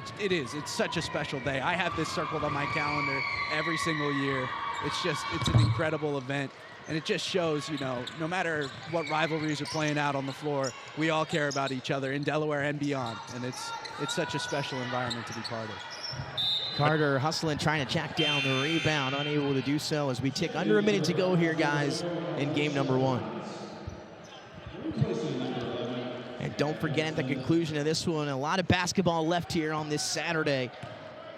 such a special day. I have this circled on my calendar every single year. It's an incredible event. And it just shows, no matter what rivalries are playing out on the floor, we all care about each other in Delaware and beyond. And it's such a special environment to be part of. Carter hustling, trying to track down the rebound, unable to do so as we tick under a minute to go here, guys, in game number 1. And don't forget at the conclusion of this one, a lot of basketball left here on this Saturday.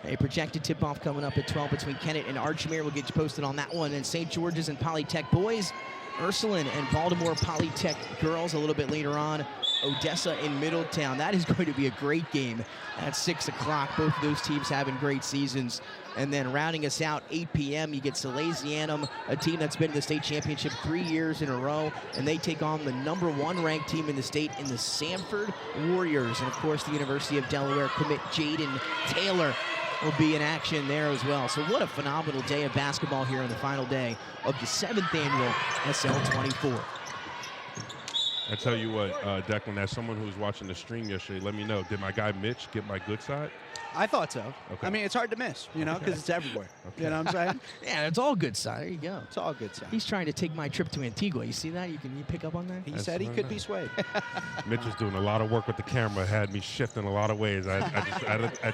A projected tip-off coming up at 12 between Kennett and Archmere. We'll get you posted on that one. And St. George's and Polytech boys, Ursuline and Baltimore Polytech girls a little bit later on. Odessa in Middletown. That is going to be a great game at 6 o'clock. Both of those teams having great seasons. And then rounding us out, 8 p.m., you get Salesianum, a team that's been in the state championship 3 years in a row, and they take on the #1 ranked team in the state in the Samford Warriors. And, of course, the University of Delaware commit Jaden Taylor will be in action there as well. So what a phenomenal day of basketball here on the final day of the 7th annual SL24. I tell you what, Declan, as someone who was watching the stream yesterday, let me know, did my guy Mitch get my good side? I thought so. Okay. I mean, it's hard to miss, because it's everywhere. Okay. You know what I'm saying? Yeah, it's all good side. There you go. It's all good side. He's trying to take my trip to Antigua. You see that? You pick up on that? He said he could be swayed. Mitch is doing a lot of work with the camera, had me shift in a lot of ways. I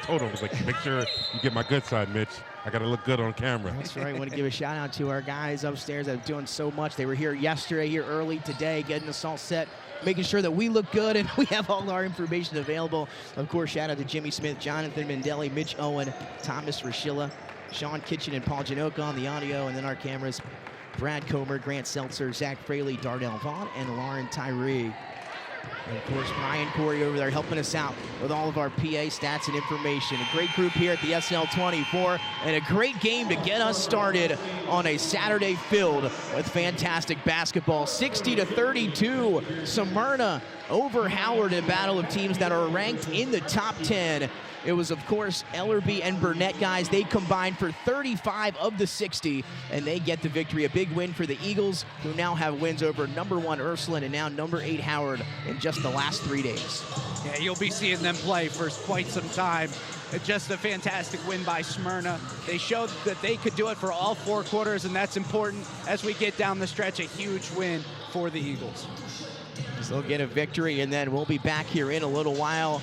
told him, I was like, make sure you get my good side, Mitch. I got to look good on camera. That's right. I want to give a shout out to our guys upstairs that are doing so much. They were here yesterday, here early today, getting us all set, making sure that we look good and we have all our information available. Of course, shout out to Jimmy Smith, Jonathan Mendelli, Mitch Owen, Thomas Rashilla, Sean Kitchen, and Paul Janoka on the audio, and then our cameras, Brad Comer, Grant Seltzer, Zach Fraley, Darnell Vaughn, and Lauren Tyree. And of course, Brian Corey over there helping us out with all of our PA stats and information. A great group here at the SL24, and a great game to get us started on a Saturday filled with fantastic basketball. 60-32, Smyrna over Howard in a battle of teams that are ranked in the top 10. It was, of course, Ellerby and Burnett guys. They combined for 35 of the 60, and they get the victory. A big win for the Eagles, who now have wins over #1 Ursuline and now #8 Howard in just the last 3 days. Yeah, you'll be seeing them play for quite some time. It's just a fantastic win by Smyrna. They showed that they could do it for all 4 quarters, and that's important as we get down the stretch. A huge win for the Eagles. So they'll get a victory, and then we'll be back here in a little while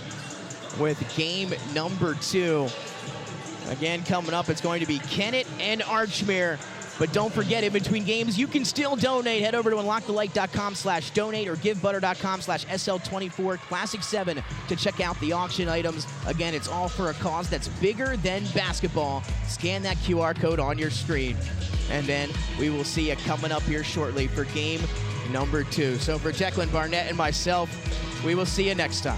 with game number 2. Again, coming up, it's going to be Kennett and Archmere. But don't forget, in between games, you can still donate. Head over to unlockthelight.com/donate or givebutter.com/SL24 Classic 7 to check out the auction items. Again, it's all for a cause that's bigger than basketball. Scan that QR code on your screen. And then we will see you coming up here shortly for game number 2. So for Declan Barnett and myself, we will see you next time.